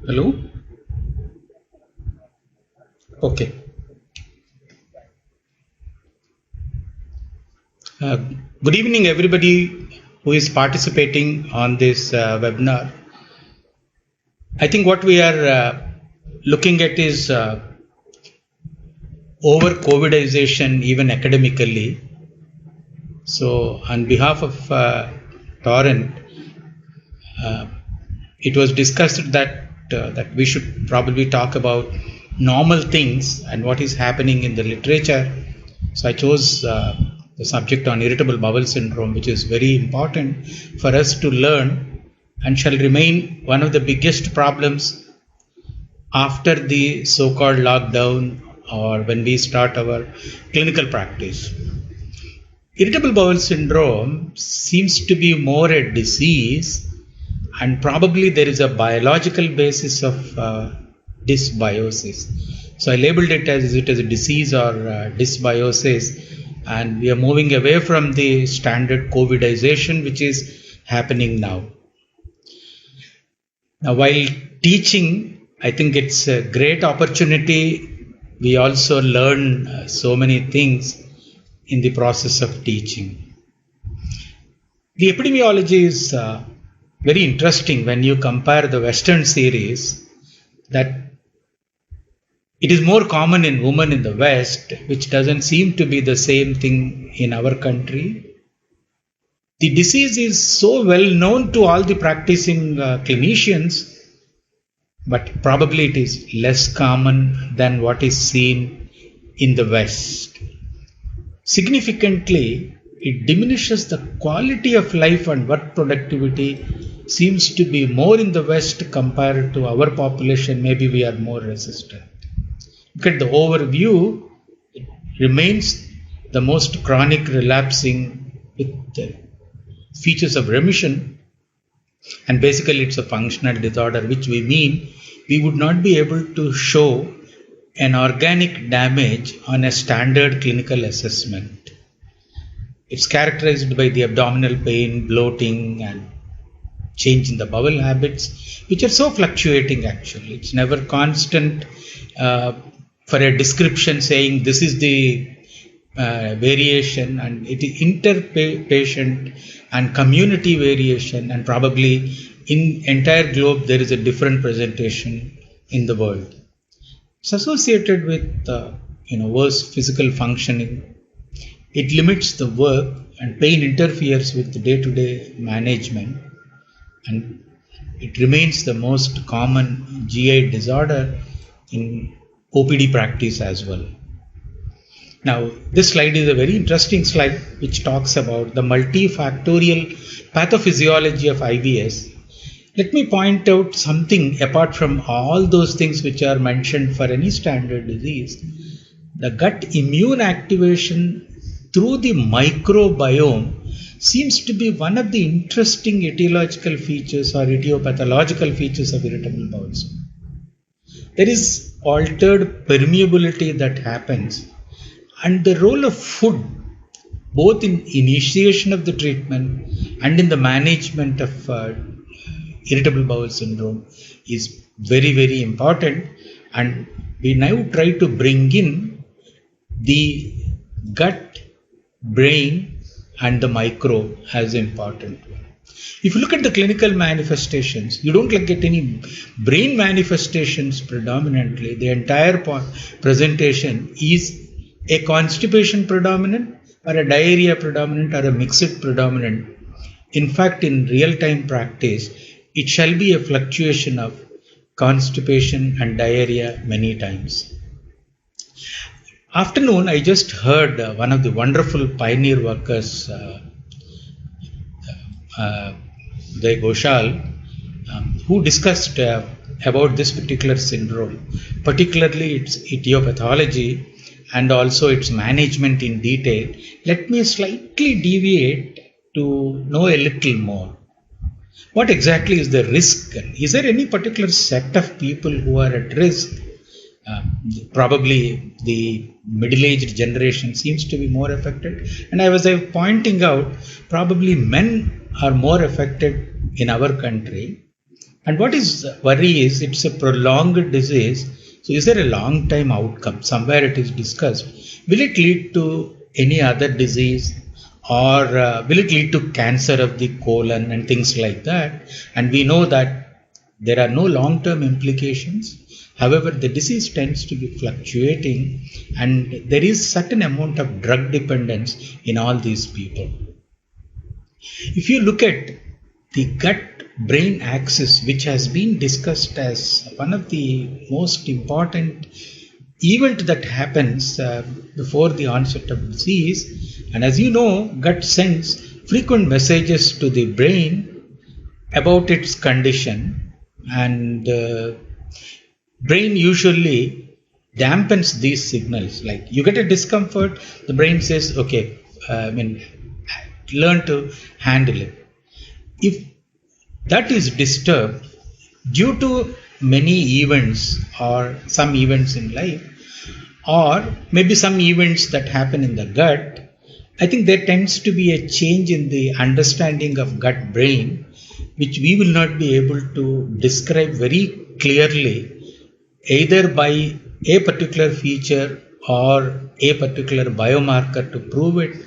Hello? Okay. Uh, Good evening, everybody who is participating on this webinar. I think what we are looking at is over COVIDization, even academically. So, on behalf of Torrent, uh, it was discussed that we should probably talk about normal things and what is happening in the literature. So I chose the subject on irritable bowel syndrome, which is very important for us to learn and shall remain one of the biggest problems after the so-called lockdown or when we start our clinical practice. Irritable bowel syndrome seems to be more a disease, and probably there is a biological basis of dysbiosis. So I labeled it as a disease or dysbiosis, and we are moving away from the standard COVIDization, which is happening now. Now, while teaching, I think it's a great opportunity. We also learn so many things in the process of teaching. The epidemiology is very interesting when you compare the Western series, that it is more common in women in the West, which doesn't seem to be the same thing in our country. The disease is so well known to all the practicing clinicians, but probably it is less common than what is seen in the West. Significantly, it diminishes the quality of life and work productivity seems to be more in the West compared to our population. Maybe we are more resistant. Look at the overview, it remains the most chronic relapsing with features of remission, and basically it's a functional disorder, which we mean we would not be able to show an organic damage on a standard clinical assessment. It's characterized by the abdominal pain, bloating, and change in the bowel habits, which are so fluctuating actually. It's never constant. For a description saying this is the variation, and it is inter-patient and community variation, and probably in entire globe there is a different presentation in the world. It's associated with worse physical functioning. It limits the work, and pain interferes with the day-to-day management, and it remains the most common GI disorder in OPD practice as well. Now, this slide is a very interesting slide which talks about the multifactorial pathophysiology of IBS. Let me point out something apart from all those things which are mentioned for any standard disease. The gut immune activation through the microbiome seems to be one of the interesting etiological features or etiopathological features of irritable bowel syndrome. There is altered permeability that happens, and the role of food, both in initiation of the treatment and in the management of irritable bowel syndrome, is very, very important. And we now try to bring in the gut, brain, and the micro as important. If you look at the clinical manifestations, you don't get any brain manifestations predominantly. The entire presentation is a constipation predominant or a diarrhea predominant or a mixed predominant. In fact, in real-time practice, it shall be a fluctuation of constipation and diarrhea many times. Afternoon, I just heard one of the wonderful pioneer workers, Jay Ghoshal, who discussed about this particular syndrome, particularly its etiopathology and also its management in detail. Let me slightly deviate to know a little more. What exactly is the risk? Is there any particular set of people who are at risk? Probably the middle-aged generation seems to be more affected. And I was pointing out, probably men are more affected in our country. And what is worry is it's a prolonged disease. So is there a long time outcome? Somewhere it is discussed. Will it lead to any other disease, or will it lead to cancer of the colon and things like that? And we know that there are no long-term implications. However, the disease tends to be fluctuating, and there is certain amount of drug dependence in all these people. If you look at the gut-brain axis, which has been discussed as one of the most important event that happens before the onset of disease, and as you know, gut sends frequent messages to the brain about its condition, and brain usually dampens these signals. Like you get a discomfort, the brain says, okay, learn to handle it. If that is disturbed due to many events or some events in life, or maybe some events that happen in the gut, I think there tends to be a change in the understanding of gut brain, which we will not be able to describe very clearly, either by a particular feature or a particular biomarker to prove it.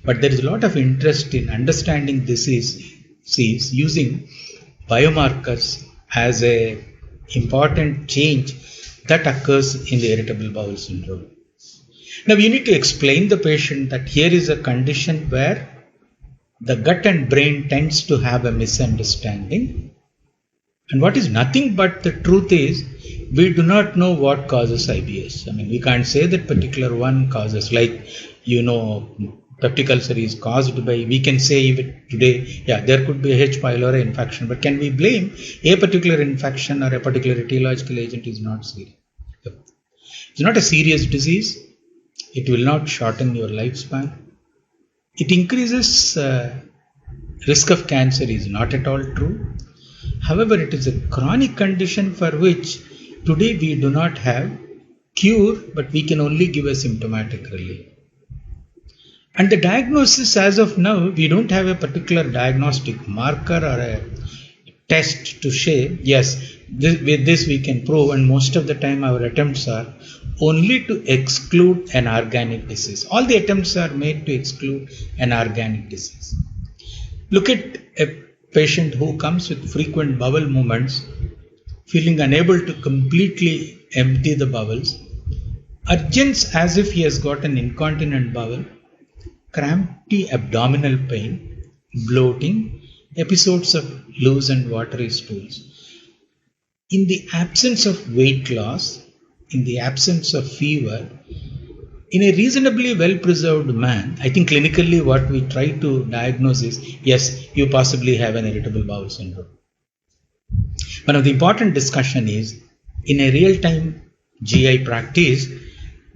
But there is a lot of interest in understanding disease using biomarkers as a important change that occurs in the irritable bowel syndrome. Now you need to explain the patient that here is a condition where the gut and brain tends to have a misunderstanding, and what is nothing but the truth is we do not know what causes IBS. We can't say that particular one causes, like peptic ulcer is caused by, we can say even today, there could be a H. pylori infection, but can we blame a particular infection or a particular etiological agent? Is not serious. It's not a serious disease. It will not shorten your lifespan. It increases risk of cancer is not at all true. However, it is a chronic condition for which today we do not have cure, but we can only give a symptomatic relief. And the diagnosis as of now, we don't have a particular diagnostic marker or a test to say, yes, with this we can prove, and most of the time our attempts are only to exclude an organic disease. All the attempts are made to exclude an organic disease. Look at a patient who comes with frequent bowel movements, feeling unable to completely empty the bowels, urgence as if he has got an incontinent bowel, crampy abdominal pain, bloating, episodes of loose and watery stools. In the absence of weight loss, in the absence of fever, in a reasonably well-preserved man, I think clinically what we try to diagnose is, yes, you possibly have an irritable bowel syndrome. One of the important discussion is, in a real-time GI practice,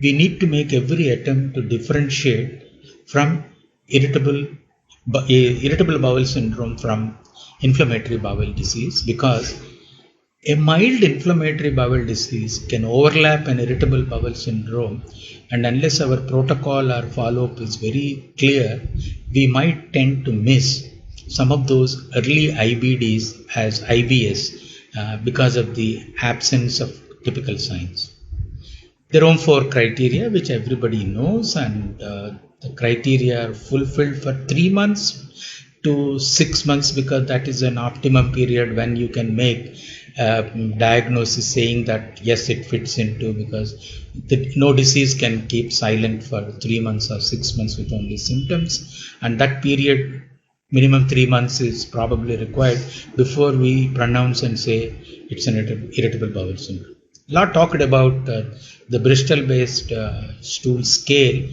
we need to make every attempt to differentiate from irritable bowel syndrome from inflammatory bowel disease, because a mild inflammatory bowel disease can overlap an irritable bowel syndrome, and unless our protocol or follow-up is very clear, we might tend to miss some of those early IBDs as IBS because of the absence of typical signs. There are 4 criteria which everybody knows, and the criteria are fulfilled for 3 months to 6 months, because that is an optimum period when you can make diagnosis saying that yes, it fits into, because no disease can keep silent for 3 months or 6 months with only symptoms, and that period, minimum 3 months, is probably required before we pronounce and say it's an irritable bowel syndrome. A lot talked about the Bristol-based stool scale.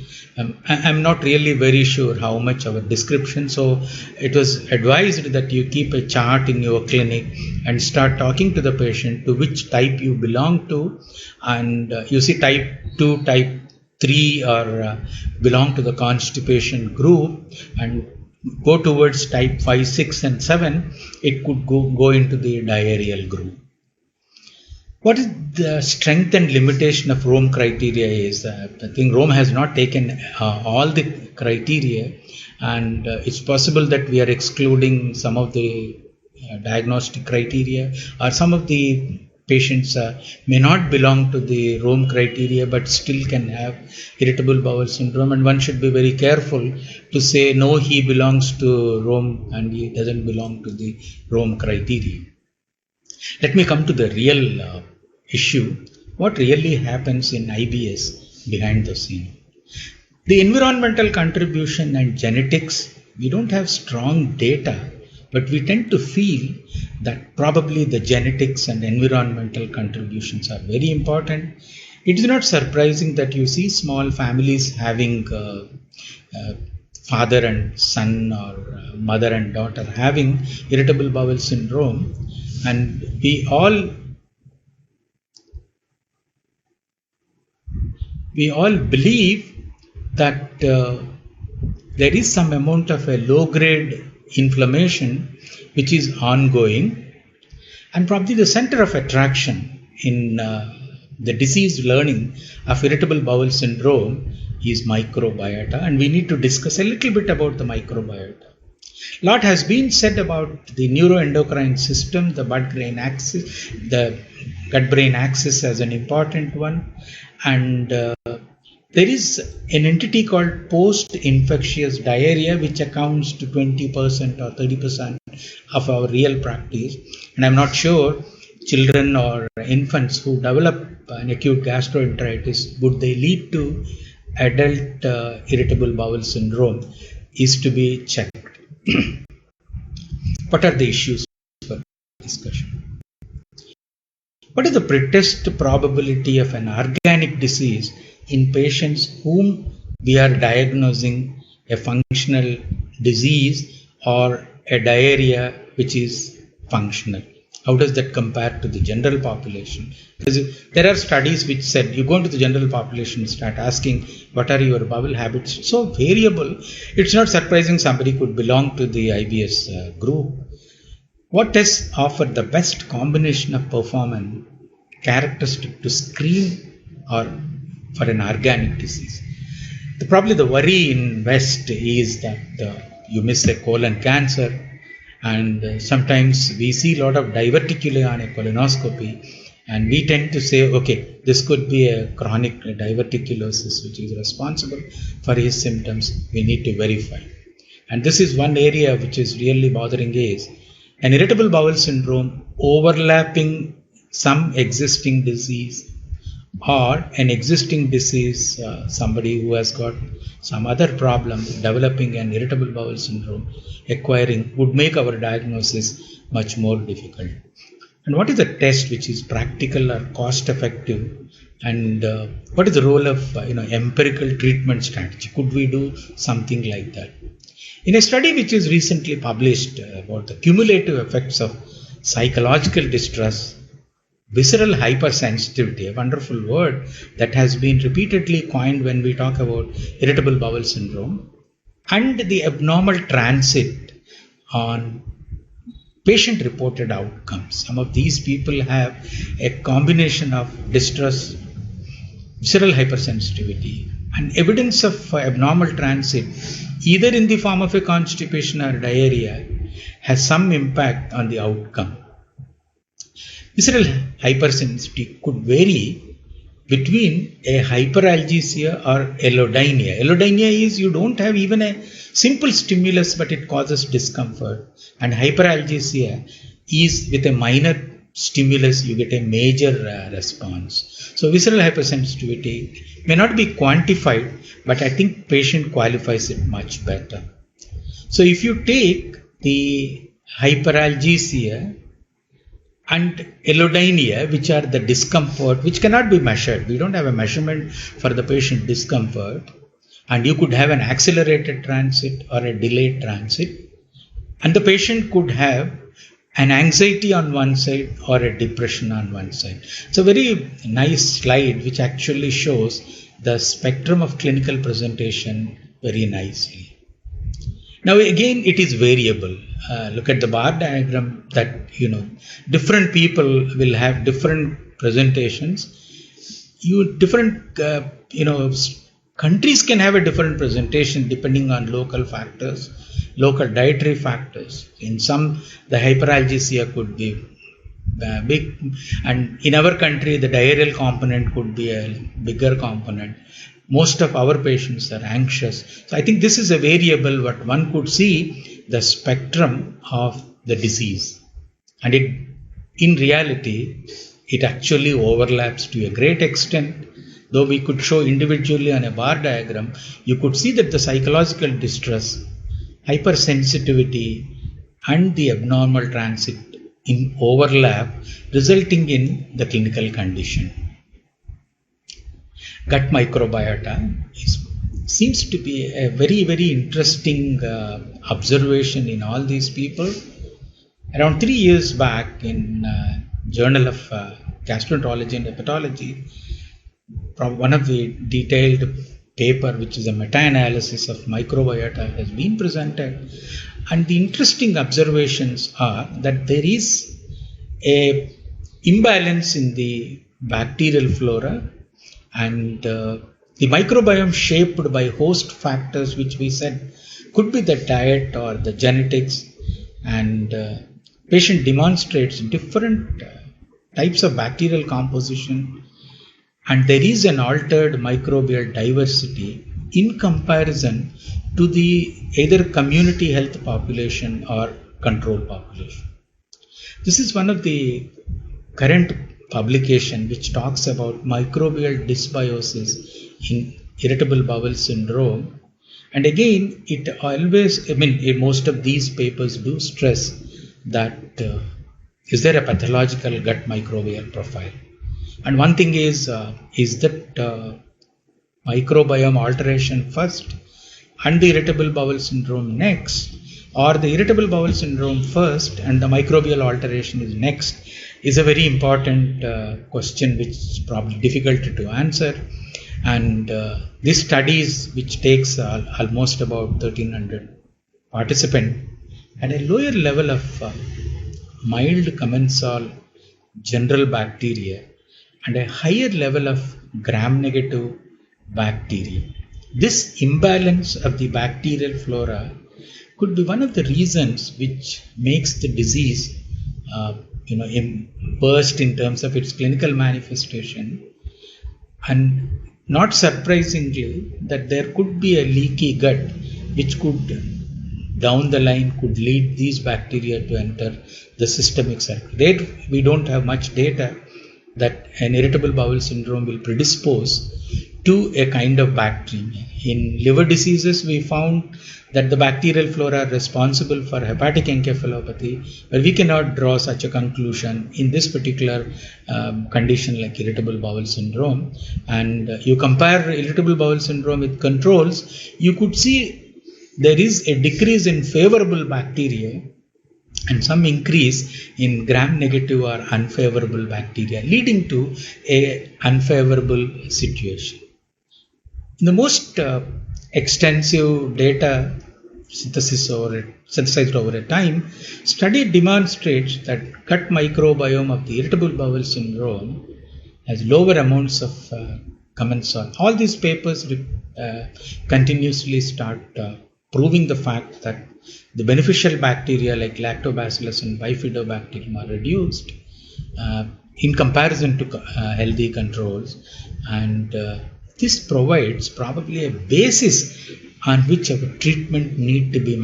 I'm not really very sure how much our description, so it was advised that you keep a chart in your clinic and start talking to the patient to which type you belong to, and you see type 2, type 3 or belong to the constipation group, and go towards type 5, 6 and 7, it could go into the diarrheal group. What is the strength and limitation of Rome criteria is, I think Rome has not taken all the criteria, and it's possible that we are excluding some of the diagnostic criteria, or some of the patients may not belong to the Rome criteria but still can have irritable bowel syndrome, and one should be very careful to say no, he belongs to Rome and he doesn't belong to the Rome criteria. Let me come to the real issue. What really happens in IBS behind the scene? The environmental contribution and genetics, we don't have strong data, but we tend to feel that probably the genetics and environmental contributions are very important. It is not surprising that you see small families having father and son or mother and daughter having irritable bowel syndrome, and we all believe that there is some amount of a low grade inflammation which is ongoing, and probably the center of attraction in the disease learning of irritable bowel syndrome is microbiota, and we need to discuss a little bit about the microbiota. A lot has been said about the neuroendocrine system, the gut-brain axis, the gut-brain axis as an important one, and there is an entity called post-infectious diarrhea which accounts to 20% or 30% of our real practice, and I'm not sure children or infants who develop an acute gastroenteritis, would they lead to adult irritable bowel syndrome, is to be checked. What are the issues for discussion? What is the pretest probability of an organic disease in patients whom we are diagnosing a functional disease or a diarrhea which is functional? How does that compare to the general population? Because there are studies which said you go into the general population, start asking what are your bowel habits. It's so variable. It's not surprising somebody could belong to the IBS group. What tests offer the best combination of performance characteristic to screen or for an organic disease? Probably the worry in West is that you miss a colon cancer, and sometimes we see a lot of diverticulae on a colonoscopy, and we tend to say, okay, this could be a chronic diverticulosis which is responsible for his symptoms. We need to verify. And this is one area which is really bothering, is an irritable bowel syndrome overlapping some existing disease, or an existing disease, somebody who has got some other problem developing an irritable bowel syndrome acquiring, would make our diagnosis much more difficult. And what is the test which is practical or cost effective, and what is the role of empirical treatment strategy? Could we do something like that? In a study which is recently published about the cumulative effects of psychological distress, visceral hypersensitivity, a wonderful word that has been repeatedly coined when we talk about irritable bowel syndrome, and the abnormal transit on patient-reported outcomes. Some of these people have a combination of distress, visceral hypersensitivity, and evidence of abnormal transit, either in the form of a constipation or diarrhea, has some impact on the outcome. Visceral hypersensitivity could vary between a hyperalgesia or allodynia. Allodynia is you don't have even a simple stimulus but it causes discomfort, and hyperalgesia is with a minor stimulus you get a major response. So visceral hypersensitivity may not be quantified, but I think patient qualifies it much better. So if you take the hyperalgesia and allodynia, which are the discomfort which cannot be measured, we don't have a measurement for the patient discomfort, and you could have an accelerated transit or a delayed transit, and the patient could have an anxiety on one side or a depression on one side. It's a very nice slide which actually shows the spectrum of clinical presentation very nicely. Now again, it is variable. Look at the bar diagram that, different people will have different presentations. Different, Countries can have a different presentation depending on local factors, local dietary factors. In some, the hyperalgesia could be big, and in our country, the diarrheal component could be a bigger component. Most of our patients are anxious. So I think this is a variable, but one could see the spectrum of the disease. And in reality, it actually overlaps to a great extent. Though we could show individually on a bar diagram, you could see that the psychological distress, hypersensitivity, and the abnormal transit in overlap, resulting in the clinical condition. Gut microbiota seems to be a very, very interesting observation in all these people. Around 3 years back in Journal of Gastroenterology and Hepatology, one of the detailed paper, which is a meta-analysis of microbiota, has been presented. And the interesting observations are that there is a imbalance in the bacterial flora, and the microbiome shaped by host factors, which we said could be the diet or the genetics, and patient demonstrates different types of bacterial composition, and there is an altered microbial diversity in comparison to the either community health population or control population. This is one of the current publication which talks about microbial dysbiosis in irritable bowel syndrome. And again, it always, most of these papers do stress that is there a pathological gut microbial profile. And one thing is that microbiome alteration first and the irritable bowel syndrome next, or the irritable bowel syndrome first and the microbial alteration is next, is a very important question which is probably difficult to answer. And these studies, which takes almost about 1300 participants, at a lower level of mild commensal general bacteria and a higher level of gram-negative bacteria. This imbalance of the bacterial flora could be one of the reasons which makes the disease burst in terms of its clinical manifestation. And not surprisingly, that there could be a leaky gut which could down the line could lead these bacteria to enter the systemic cycle. We don't have much data that an irritable bowel syndrome will predispose to a kind of bacteremia. In liver diseases, we found that the bacterial flora are responsible for hepatic encephalopathy, but we cannot draw such a conclusion in this particular condition like irritable bowel syndrome. And you compare irritable bowel syndrome with controls, you could see there is a decrease in favorable bacteria and some increase in gram-negative or unfavorable bacteria, leading to an unfavorable situation. In the most extensive data synthesized over a time, study demonstrates that gut microbiome of the irritable bowel syndrome has lower amounts of commensal. All these papers continuously start proving the fact that the beneficial bacteria like lactobacillus and bifidobacterium are reduced in comparison to healthy controls, and this provides probably a basis on which our treatment need to be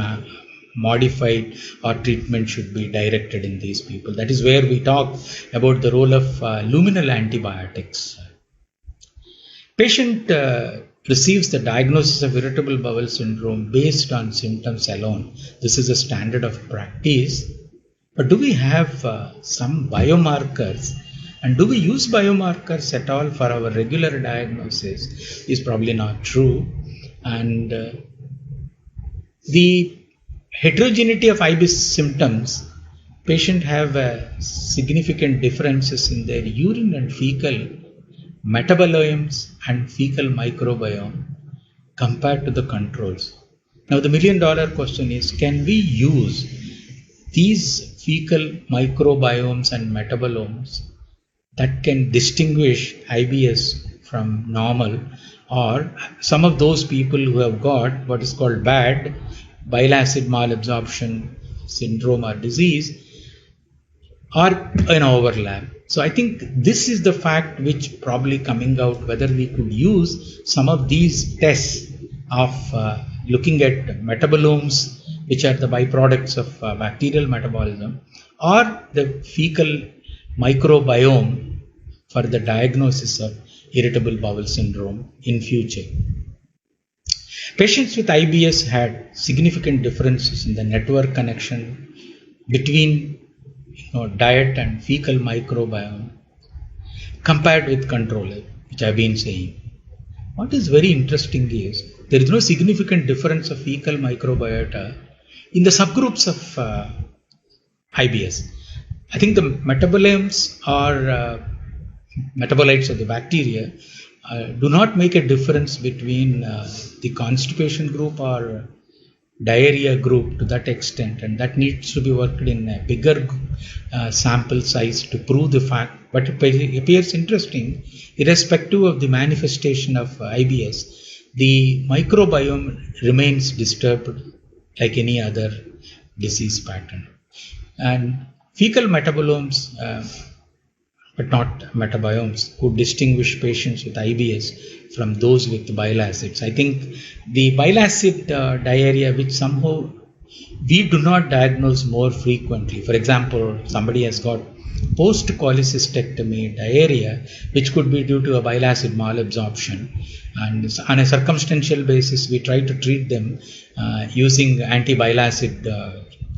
modified or treatment should be directed in these people. That is where we talk about the role of luminal antibiotics. Patient receives the diagnosis of irritable bowel syndrome based on symptoms alone. This is a standard of practice. But do we have some biomarkers? And do we use biomarkers at all for our regular diagnosis? Is probably not true. And the heterogeneity of IBS symptoms, patients have significant differences in their urine and fecal metabolomes and fecal microbiome compared to the controls. Now the $1 million question is, can we use these fecal microbiomes and metabolomes that can distinguish IBS from normal or some of those people who have got what is called bad bile acid malabsorption syndrome or disease are in overlap. So I think this is the fact which probably coming out, whether we could use some of these tests of looking at metabolomes, which are the byproducts of bacterial metabolism, or the fecal microbiome for the diagnosis of irritable bowel syndrome in future. Patients with IBS had significant differences in the network connection between diet and fecal microbiome compared with control, which I've been saying. What is very interesting is there is no significant difference of fecal microbiota in the subgroups of IBS. I think the metabolomes or metabolites of the bacteria do not make a difference between the constipation group or diarrhea group to that extent, and that needs to be worked in a bigger sample size to prove the fact. But it appears interesting, irrespective of the manifestation of IBS, the microbiome remains disturbed like any other disease pattern. And fecal metabolomes, but not metabiomes, could distinguish patients with IBS from those with bile acids. I think the bile acid diarrhea, which somehow we do not diagnose more frequently. For example, somebody has got post-cholecystectomy diarrhea, which could be due to a bile acid malabsorption. And on a circumstantial basis, we try to treat them using anti-bile acid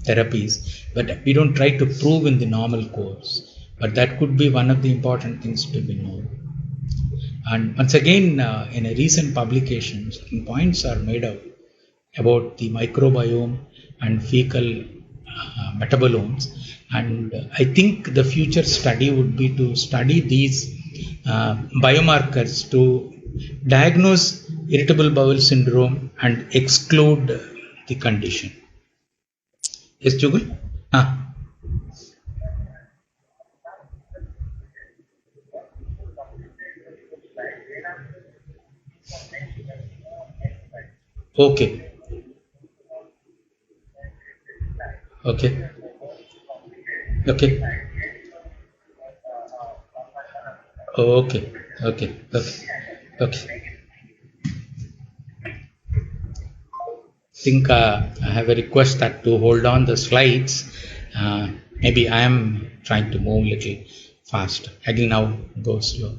therapies, but we don't try to prove in the normal course. But that could be one of the important things to be known. And once again, in a recent publication, certain points are made out about the microbiome and fecal metabolomes. And I think the future study would be to study these biomarkers to diagnose irritable bowel syndrome and exclude the condition. Yes, Jugal? Okay. Okay. Okay. Okay. Okay. Okay. Okay. I think I have a request that to hold on the slides. Maybe I am trying to move a little fast. I will now go slow.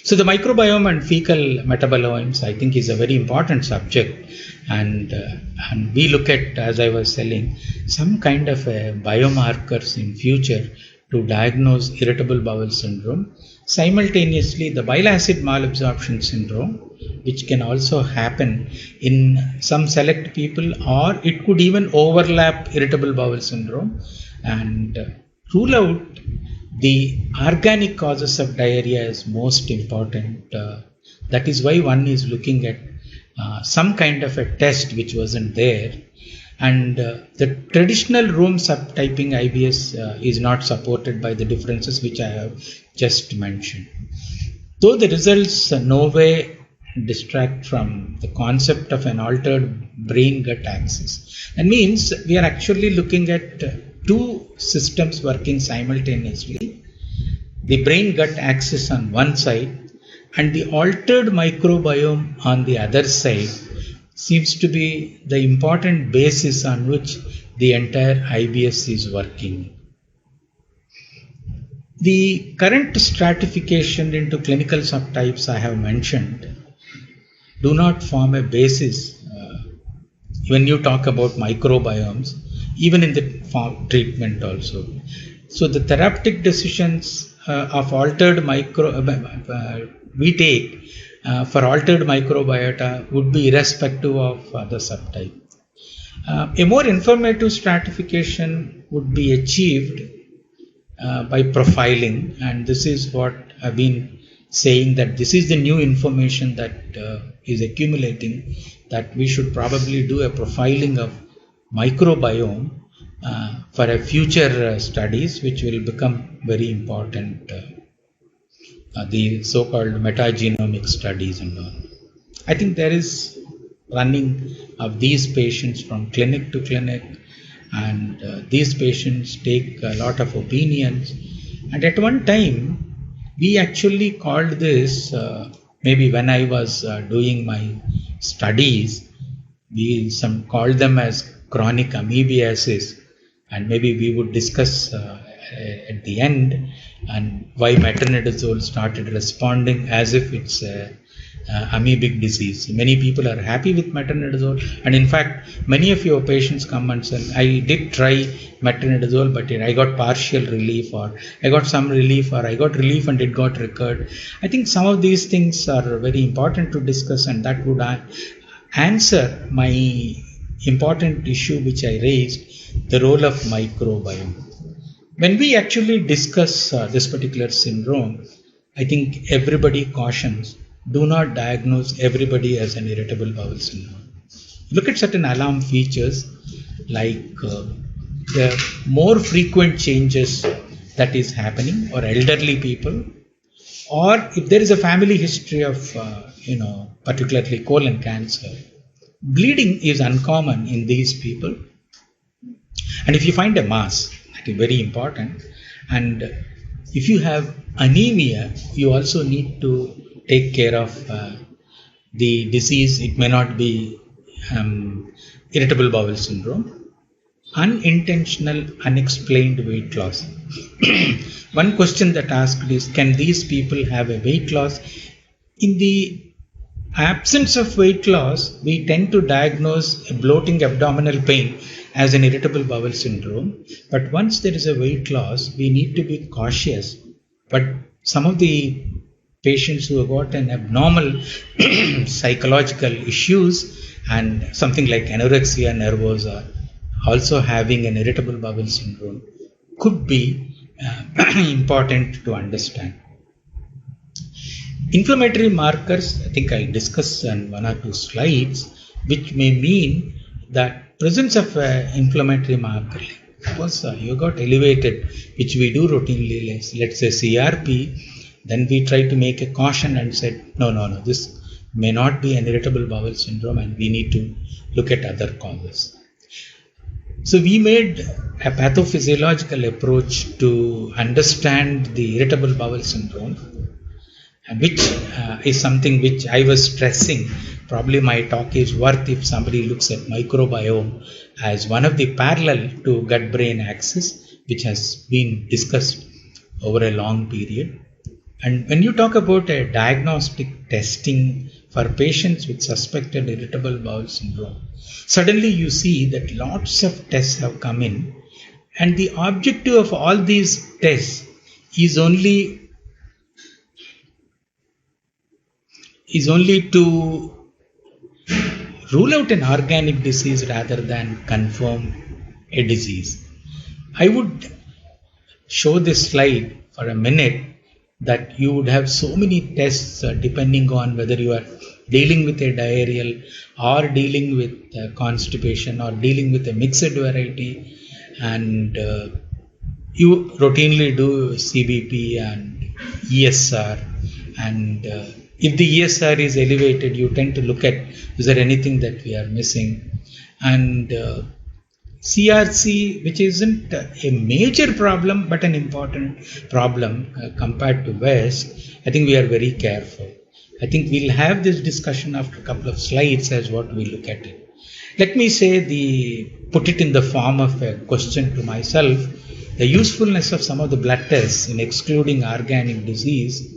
So the microbiome and fecal metabolomes, I think, is a very important subject, and we look at, as I was telling, some kind of biomarkers in future to diagnose irritable bowel syndrome. Simultaneously, the bile acid malabsorption syndrome, which can also happen in some select people, or it could even overlap irritable bowel syndrome, and rule out the organic causes of diarrhea is most important. That is why one is looking at some kind of a test which wasn't there. And the traditional room subtyping IBS is not supported by the differences which I have just mentioned. Though the results no way distract from the concept of an altered brain-gut axis. That means we are actually looking at two systems working simultaneously. The brain-gut axis on one side and the altered microbiome on the other side seems to be the important basis on which the entire IBS is working. The current stratification into clinical subtypes I have mentioned do not form a basis when you talk about microbiomes, even in the treatment also. So the therapeutic decisions of altered we take for altered microbiota would be irrespective of the subtype. A more informative stratification would be achieved by profiling, and this is what I've been saying, that this is the new information that is accumulating, that we should probably do a profiling of microbiome for a future studies, which will become very important, the so-called metagenomic studies and all. I think there is running of these patients from clinic to clinic, and these patients take a lot of opinions. And at one time, we actually called this, maybe when I was doing my studies, we some called them as chronic amoebiasis, and maybe we would discuss at the end and why metronidazole started responding as if it's a amoebic disease. Many people are happy with metronidazole, and in fact, many of your patients come and say, I did try metronidazole, but I got partial relief, or I got some relief, or I got relief and it got recurred. I think some of these things are very important to discuss, and that would answer my important issue which I raised, the role of microbiome. When we actually discuss this particular syndrome, I think everybody cautions, do not diagnose everybody as an irritable bowel syndrome. Look at certain alarm features like the more frequent changes that is happening, or elderly people, or if there is a family history of particularly colon cancer. Bleeding is uncommon in these people, and if you find a mass, that is very important. And if you have anemia, you also need to take care of the disease. It may not be irritable bowel syndrome. Unintentional, unexplained weight loss. One question that asked is, can these people have a weight loss? In the absence of weight loss, we tend to diagnose a bloating abdominal pain as an irritable bowel syndrome. But once there is a weight loss, we need to be cautious. But some of the patients who have got an abnormal psychological issues and something like anorexia nervosa, also having an irritable bowel syndrome, could be important to understand. Inflammatory markers, I think I'll discuss on one or two slides, which may mean that presence of inflammatory marker, suppose you got elevated, which we do routinely, let's say CRP, then we try to make a caution and said, no, this may not be an irritable bowel syndrome and we need to look at other causes. So we made a pathophysiological approach to understand the irritable bowel syndrome, which is something which I was stressing. Probably my talk is worth if somebody looks at microbiome as one of the parallel to gut-brain axis, which has been discussed over a long period. And when you talk about a diagnostic testing for patients with suspected irritable bowel syndrome, suddenly you see that lots of tests have come in, and the objective of all these tests is only to rule out an organic disease rather than confirm a disease. I would show this slide for a minute, that you would have so many tests depending on whether you are dealing with a diarrheal or dealing with constipation or dealing with a mixed variety, and you routinely do CBP and ESR, and if the ESR is elevated, you tend to look at, is there anything that we are missing? And CRC, which isn't a major problem but an important problem compared to West, I think we are very careful. I think we'll have this discussion after a couple of slides as what we look at it. Let me say put it in the form of a question to myself, the usefulness of some of the blood tests in excluding organic disease,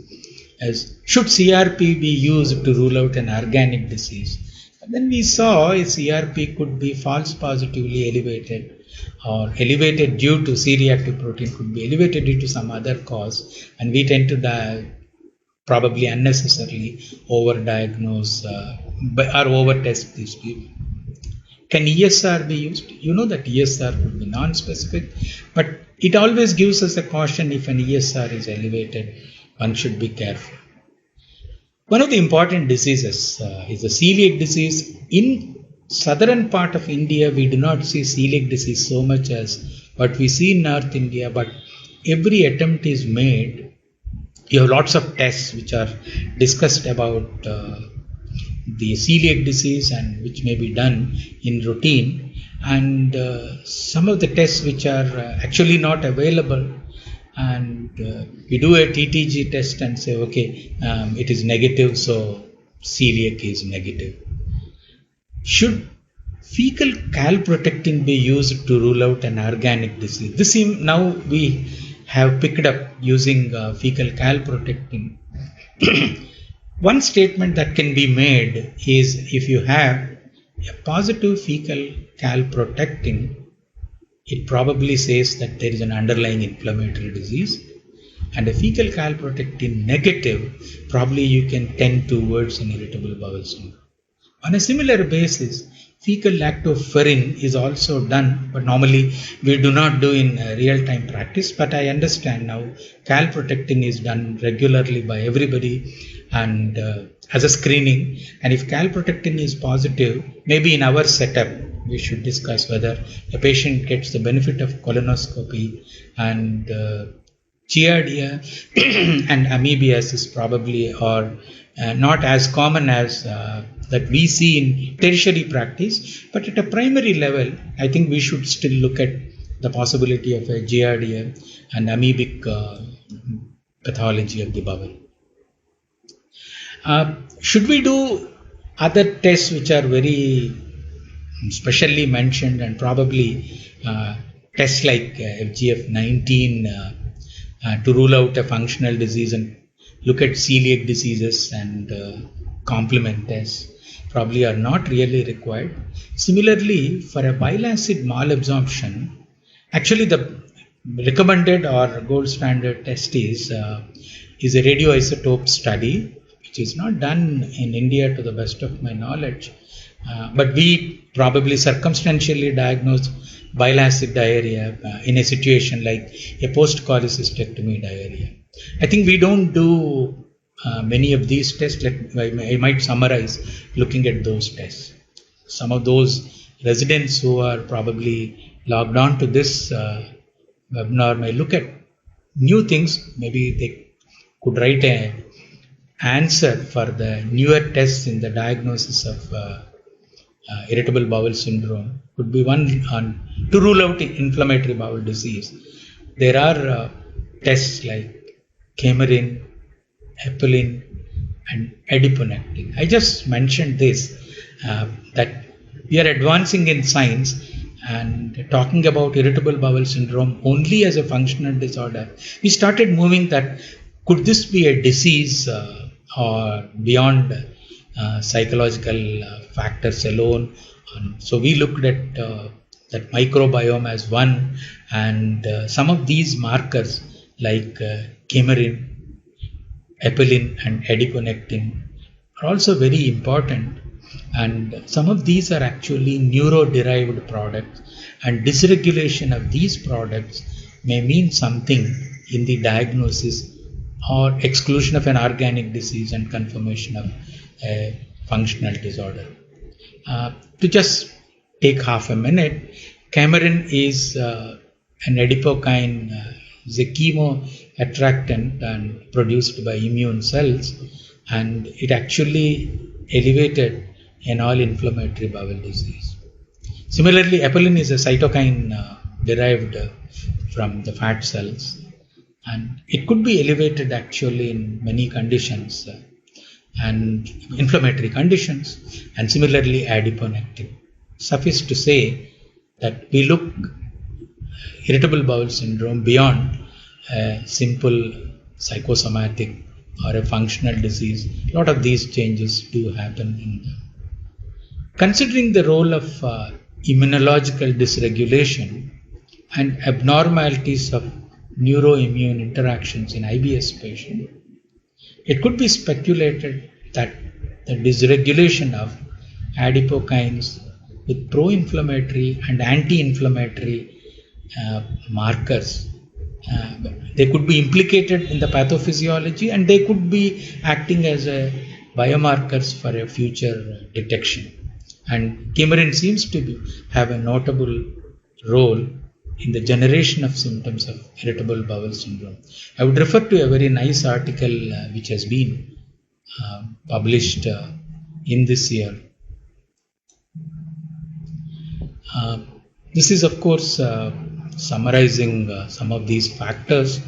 as should CRP be used to rule out an organic disease? And then we saw a CRP could be false positively elevated, or elevated due to C-reactive protein, could be elevated due to some other cause, and we tend to probably unnecessarily overdiagnose or over-test these people. Can ESR be used? You know that ESR could be non-specific, but it always gives us a caution. If an ESR is elevated, one should be careful. One of the important diseases is the celiac disease. In southern part of India, we do not see celiac disease so much as what we see in North India, but every attempt is made. You have lots of tests which are discussed about the celiac disease, and which may be done in routine, and some of the tests which are actually not available, and we do a TTG test and say, okay, it is negative, so celiac is negative. Should fecal calprotectin be used to rule out an organic disease? This now we have picked up using fecal calprotectin. One statement that can be made is, if you have a positive fecal calprotectin, it probably says that there is an underlying inflammatory disease, and a fecal calprotectin negative, probably you can tend towards an irritable bowel syndrome. On a similar basis, fecal lactoferrin is also done, but normally we do not do in real-time practice, but I understand now calprotectin is done regularly by everybody and as a screening, and if calprotectin is positive, maybe in our setup we should discuss whether a patient gets the benefit of colonoscopy, and Giardia and amoebiasis probably are not as common as that we see in tertiary practice, but at a primary level, I think we should still look at the possibility of a Giardia and amoebic pathology of the bowel. Should we do other tests which are very specially mentioned, and probably tests like FGF19 to rule out a functional disease and look at celiac diseases, and complement tests probably are not really required. Similarly, for a bile acid malabsorption, actually the recommended or gold standard test is a radioisotope study, which is not done in India to the best of my knowledge, but we probably circumstantially diagnose bile acid diarrhea in a situation like a post-cholecystectomy diarrhea. I think we don't do many of these tests. I might summarize looking at those tests. Some of those residents who are probably logged on to this webinar may look at new things. Maybe they could write an answer for the newer tests in the diagnosis of irritable bowel syndrome. Could be one on to rule out inflammatory bowel disease. There are tests like Camerin, Apelin, and adiponectin. I just mentioned this, that we are advancing in science and talking about irritable bowel syndrome only as a functional disorder. We started moving that, could this be a disease or beyond psychological factors alone? So we looked at that microbiome as one, and some of these markers like Camerin, Apelin, and adiponectin are also very important, and some of these are actually neuro-derived products, and dysregulation of these products may mean something in the diagnosis or exclusion of an organic disease and confirmation of a functional disorder. To just take half a minute, Camerin is an adipokine, is a chemoattractant and produced by immune cells, and it actually elevated an all-inflammatory bowel disease. Similarly, apelin is a cytokine derived from the fat cells, and it could be elevated actually in many conditions and inflammatory conditions, and similarly adiponectin. Suffice to say that we look irritable bowel syndrome beyond a simple psychosomatic or a functional disease. A lot of these changes do happen. Considering the role of immunological dysregulation and abnormalities of neuroimmune interactions in IBS patients, it could be speculated that the dysregulation of adipokines with pro-inflammatory and anti-inflammatory markers, they could be implicated in the pathophysiology, and they could be acting as a biomarkers for a future detection. And Camerin seems to have a notable role in the generation of symptoms of irritable bowel syndrome. I would refer to a very nice article which has been published in this year. This is of course summarizing some of these factors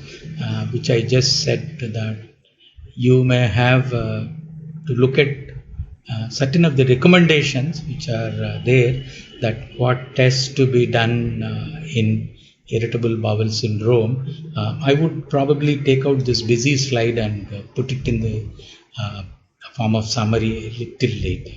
which I just said, that you may have to look at certain of the recommendations which are there, that what tests to be done in irritable bowel syndrome. I would probably take out this busy slide and put it in the form of summary a little later.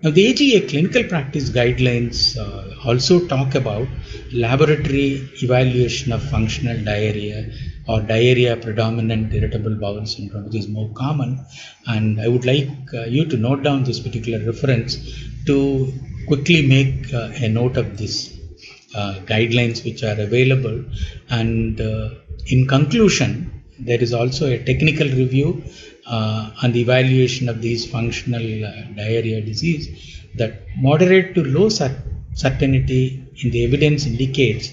Now, the AGA clinical practice guidelines also talk about laboratory evaluation of functional diarrhea or diarrhea predominant irritable bowel syndrome, which is more common. And I would like you to note down this particular reference to quickly make a note of this guidelines which are available. And in conclusion, there is also a technical review on the evaluation of these functional diarrhea disease, that moderate to low certainty in the evidence indicates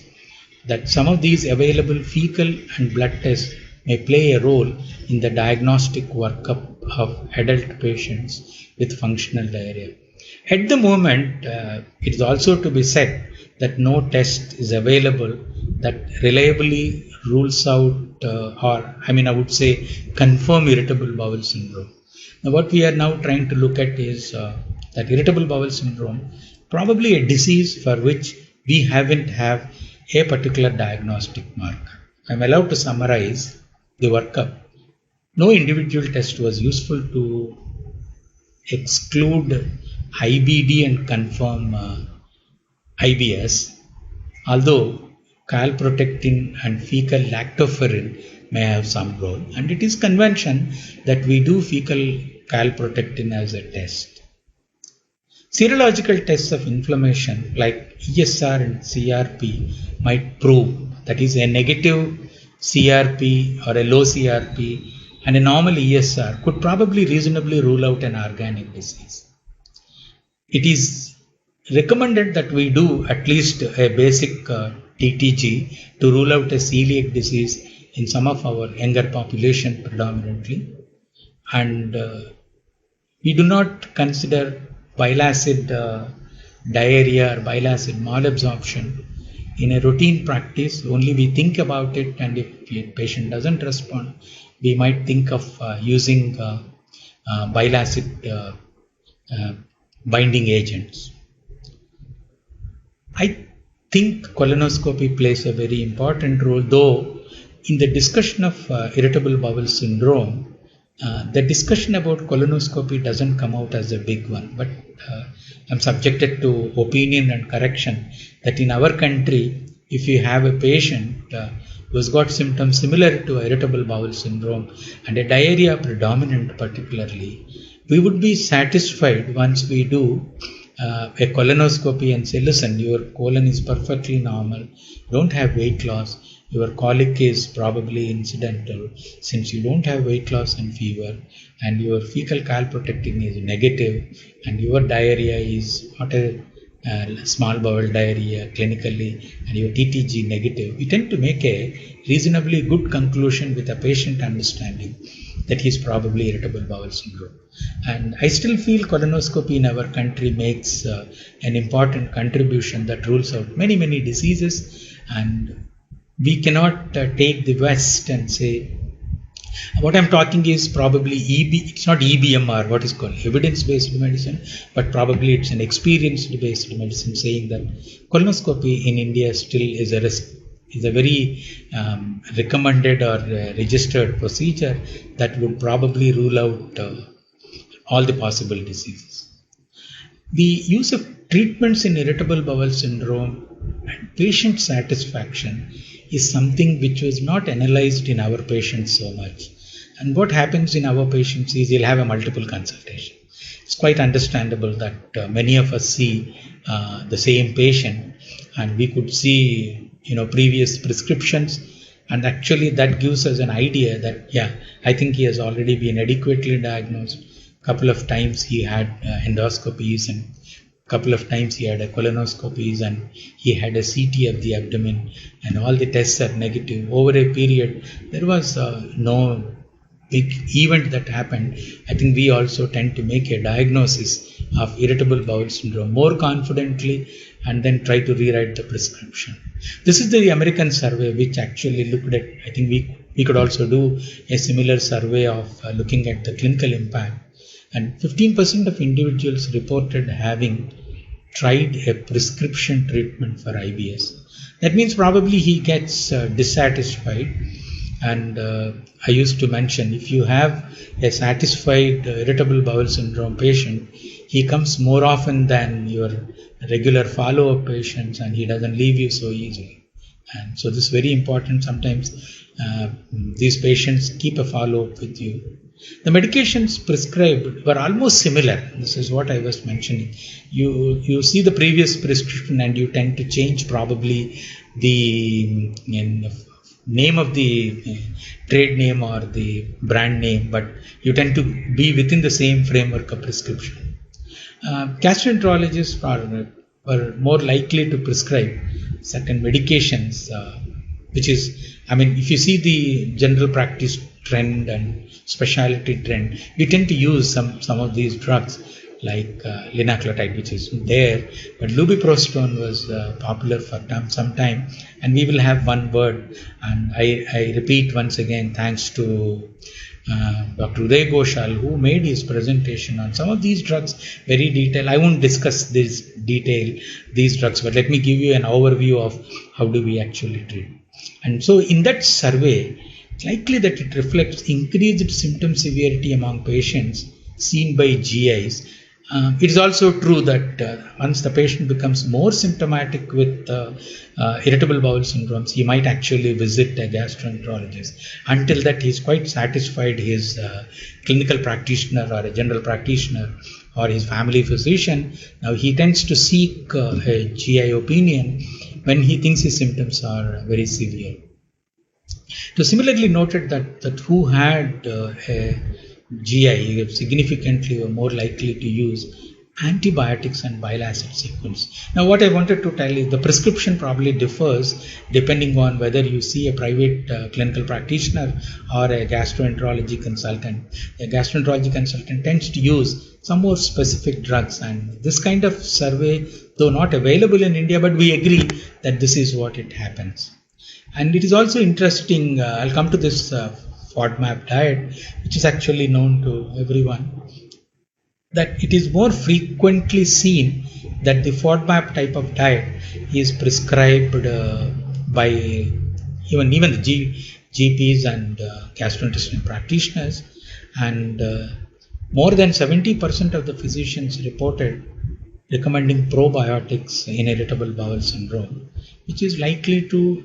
that some of these available fecal and blood tests may play a role in the diagnostic workup of adult patients with functional diarrhea. At the moment, it is also to be said that no test is available that reliably rules out I would say confirm irritable bowel syndrome. Now what we are now trying to look at is that irritable bowel syndrome, probably a disease for which we haven't have a particular diagnostic marker. I am allowed to summarize the workup. No individual test was useful to exclude IBD and confirm IBS, although calprotectin and fecal lactoferrin may have some role, and it is convention that we do fecal calprotectin as a test. Serological tests of inflammation like ESR and CRP might prove, that is, a negative CRP or a low CRP and a normal ESR could probably reasonably rule out an organic disease. It is recommended that we do at least a basic TTG to rule out a celiac disease in some of our younger population predominantly, and we do not consider bile acid diarrhea or bile acid malabsorption in a routine practice. Only we think about it, and if the patient doesn't respond, we might think of using bile acid binding agents. I think colonoscopy plays a very important role, though in the discussion of irritable bowel syndrome, the discussion about colonoscopy doesn't come out as a big one, but I'm subjected to opinion and correction that in our country, if you have a patient who has got symptoms similar to irritable bowel syndrome and a diarrhea predominant particularly, we would be satisfied once we do a colonoscopy and say, listen, your colon is perfectly normal, you don't have weight loss, your colic is probably incidental since you don't have weight loss and fever, and your fecal calprotectin is negative, and your diarrhea is not a small bowel diarrhea clinically, and your TTG negative. We tend to make a reasonably good conclusion with a patient understanding that he is probably irritable bowel syndrome. And I still feel colonoscopy in our country makes an important contribution that rules out many, many diseases, and we cannot take the West and say, what I'm talking is probably it's not EBMR, what is called evidence-based medicine, but probably it's an experience-based medicine, saying that colonoscopy in India still is a very recommended or registered procedure that would probably rule out all the possible diseases. The use of treatments in irritable bowel syndrome and patient satisfaction is something which was not analyzed in our patients so much. And what happens in our patients is you'll have a multiple consultation. It's quite understandable that many of us see the same patient, and we could see previous prescriptions, and actually that gives us an idea that I think he has already been adequately diagnosed. Couple of times he had endoscopies, and couple of times he had a colonoscopies, and he had a CT of the abdomen, and all the tests are negative. Over a period there was no big event that happened, I think we also tend to make a diagnosis of irritable bowel syndrome more confidently and then try to rewrite the prescription. This is the American survey which actually looked at, I think we could also do a similar survey of looking at the clinical impact. And 15% of individuals reported having tried a prescription treatment for IBS. That means probably he gets dissatisfied. And I used to mention, if you have a satisfied irritable bowel syndrome patient, he comes more often than your regular follow-up patients, and he doesn't leave you so easily. And so this is very important. Sometimes these patients keep a follow-up with you. The medications prescribed were almost similar. This is what I was mentioning. You see the previous prescription and you tend to change probably the name of the trade name or the brand name, but you tend to be within the same framework of prescription. Gastroenterologists are more likely to prescribe certain medications, which is, I mean, if you see the general practice trend and specialty trend, we tend to use some of these drugs like linaclotide, which is there, but lubiprostone was popular for some time, and we will have one word, and I repeat once again, thanks to Dr. Uday Ghoshal, who made his presentation on some of these drugs very detailed. I won't discuss these drugs, but let me give you an overview of how do we actually treat. And so in that survey, it's likely that it reflects increased symptom severity among patients seen by GIs. It is also true that once the patient becomes more symptomatic with irritable bowel syndromes, he might actually visit a gastroenterologist. Until that, he is quite satisfied his clinical practitioner or a general practitioner or his family physician. Now he tends to seek a GI opinion when he thinks his symptoms are very severe. So similarly noted that who had a GI significantly were more likely to use antibiotics and bile acid sequence. Now what I wanted to tell you, the prescription probably differs depending on whether you see a private clinical practitioner or a gastroenterology consultant. A gastroenterology consultant tends to use some more specific drugs, and this kind of survey, though not available in India, but we agree that this is what it happens. And it is also interesting, I'll come to this FODMAP diet, which is actually known to everyone, that it is more frequently seen that the FODMAP type of diet is prescribed by even the GPs and gastrointestinal practitioners, and more than 70% of the physicians reported recommending probiotics in irritable bowel syndrome, which is likely to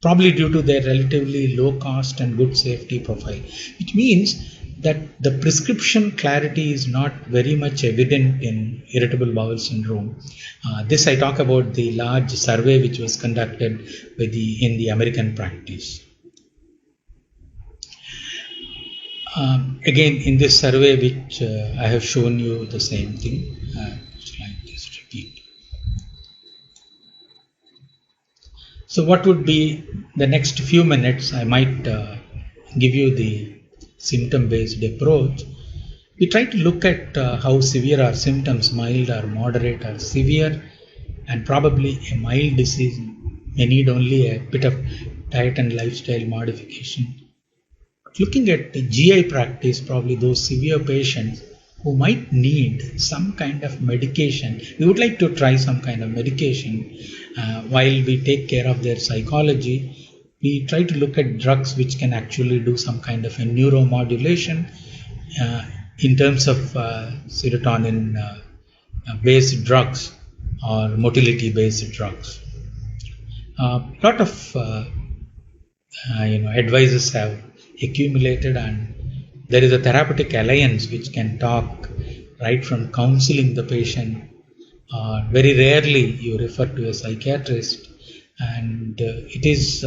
probably due to their relatively low cost and good safety profile, which means that the prescription clarity is not very much evident in irritable bowel syndrome. This I talk about the large survey which was conducted in the American practice. Again, in this survey which I have shown you the same thing, shall I just repeat? So what would be the next few minutes? I might give you the symptom-based approach. We try to look at how severe are symptoms, mild or moderate or severe, and probably a mild disease may need only a bit of diet and lifestyle modification. Looking at the GI practice, probably those severe patients who might need some kind of medication, we would like to try some kind of medication while we take care of their psychology. We try to look at drugs which can actually do some kind of a neuromodulation in terms of serotonin based drugs or motility based drugs. A lot of advices have accumulated, and there is a therapeutic alliance which can talk right from counseling the patient. Very rarely you refer to a psychiatrist, and it is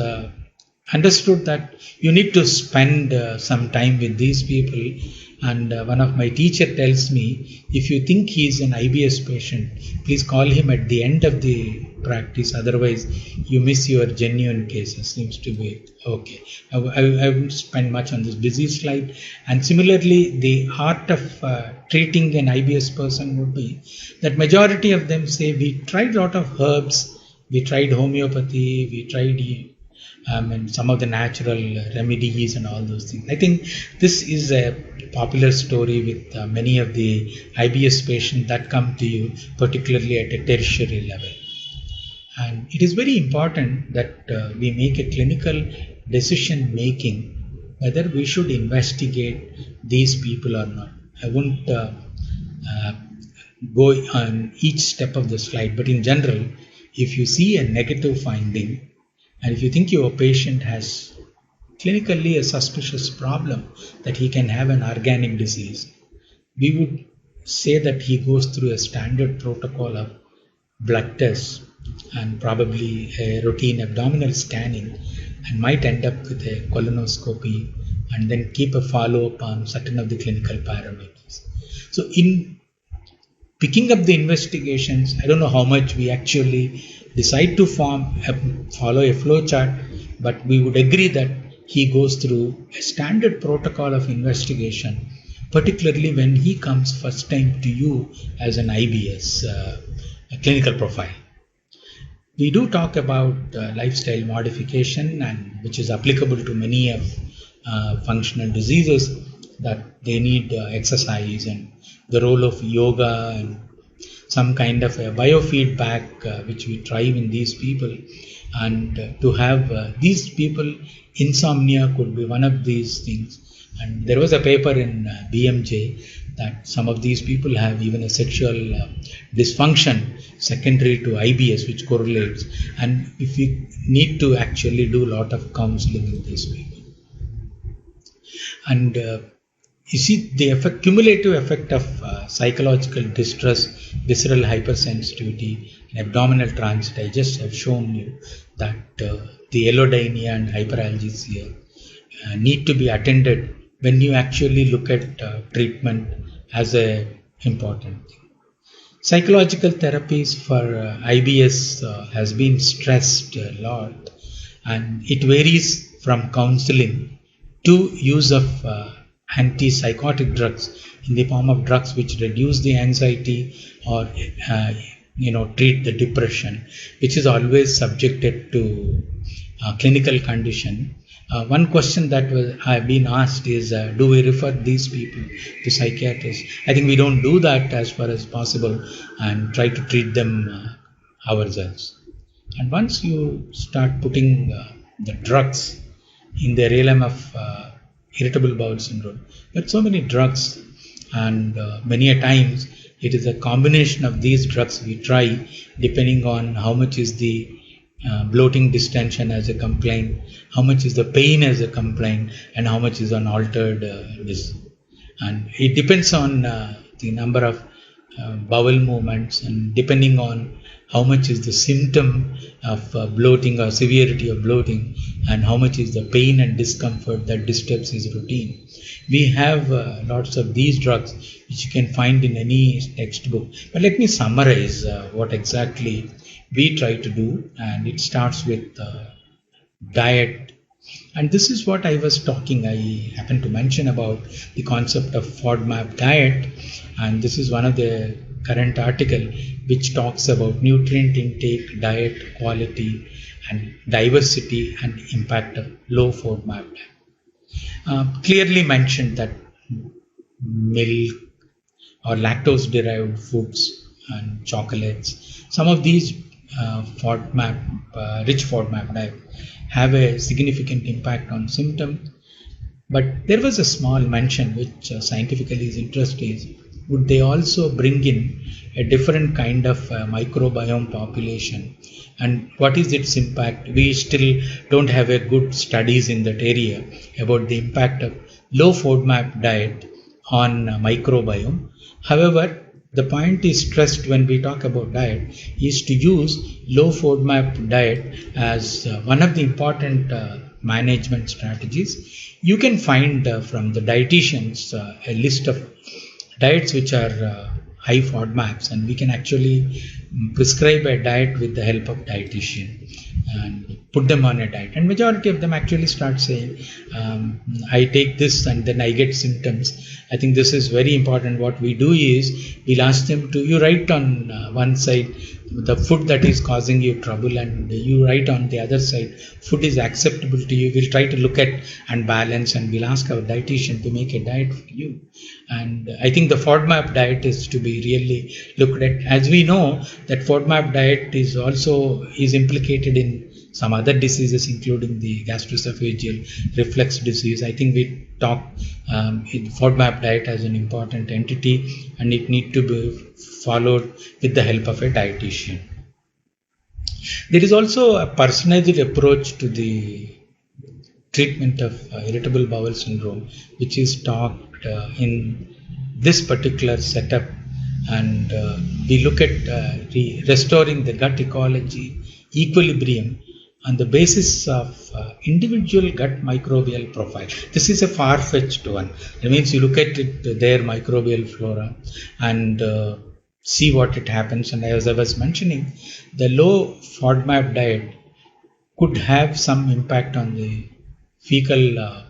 understood that you need to spend some time with these people. And one of my teacher tells me, if you think he is an IBS patient, please call him at the end of the practice. Otherwise, you miss your genuine cases. Seems to be okay. I won't spend much on this busy slide. And similarly, the art of treating an IBS person would be that majority of them say we tried a lot of herbs, we tried homeopathy, we tried and some of the natural remedies and all those things. I think this is a popular story with many of the IBS patients that come to you, particularly at a tertiary level. And it is very important that we make a clinical decision making whether we should investigate these people or not. I won't go on each step of the slide, but in general, if you see a negative finding, and if you think your patient has clinically a suspicious problem that he can have an organic disease, we would say that he goes through a standard protocol of blood tests and probably a routine abdominal scanning, and might end up with a colonoscopy and then keep a follow-up on certain of the clinical parameters. So in picking up the investigations, I don't know how much we actually decide to follow a flow chart, but we would agree that he goes through a standard protocol of investigation, particularly when he comes first time to you as an IBS clinical profile. We do talk about lifestyle modification, and which is applicable to many of functional diseases, that they need exercise and the role of yoga and some kind of a biofeedback which we drive in these people. And to have these people, insomnia could be one of these things. And there was a paper in BMJ that some of these people have even a sexual dysfunction secondary to IBS, which correlates. And if we need to actually do a lot of counseling in these people. And you see the cumulative effect of psychological distress, visceral hypersensitivity, and abdominal transit. I just have shown you that the allodynia and hyperalgesia need to be attended when you actually look at treatment as a important thing. Psychological therapies for IBS has been stressed a lot, and it varies from counseling to use of antipsychotic drugs in the form of drugs which reduce the anxiety or treat the depression, which is always subjected to clinical condition. One question that I've been asked is, do we refer these people to psychiatrists? I think we don't do that as far as possible and try to treat them ourselves. And once you start putting the drugs in the realm of irritable bowel syndrome, there are so many drugs, and many a times it is a combination of these drugs we try depending on how much is the bloating distension as a complaint, how much is the pain as a complaint, and how much is an altered this. And it depends on the number of bowel movements, and depending on how much is the symptom of bloating or severity of bloating, and how much is the pain and discomfort that disturbs his routine. We have lots of these drugs which you can find in any textbook. But let me summarize what exactly we try to do, and it starts with diet. And this is what I was talking, I happened to mention about the concept of FODMAP diet, and this is one of the current article which talks about nutrient intake, diet quality, and diversity and impact of low FODMAP diet. Clearly mentioned that milk or lactose derived foods and chocolates, some of these rich FODMAP diet have a significant impact on symptoms. But there was a small mention which scientifically is interesting. Would they also bring in a different kind of microbiome population, and what is its impact? We still don't have a good studies in that area about the impact of low FODMAP diet on microbiome. However, the point is stressed when we talk about diet is to use low FODMAP diet as one of the important management strategies. You can find from the dietitians a list of diets which are high FODMAPs, and we can actually prescribe a diet with the help of dietitian and put them on a diet. And majority of them actually start saying, I take this and then I get symptoms. I think this is very important. What we do is we'll ask them to, you write on one side the food that is causing you trouble, and you write on the other side food is acceptable to you. We'll try to look at and balance, and we'll ask our dietitian to make a diet for you. And I think the FODMAP diet is to be really looked at. As we know that FODMAP diet is also implicated in some other diseases, including the gastroesophageal reflux disease. I think we talk FODMAP diet as an important entity, and it need to be followed with the help of a dietitian. There is also a personalized approach to the treatment of irritable bowel syndrome, which is talked in this particular setup, and we look at restoring the gut ecology equilibrium on the basis of individual gut microbial profile. This is a far-fetched one. It means you look at it, their microbial flora, and see what it happens. And as I was mentioning, the low FODMAP diet could have some impact on the fecal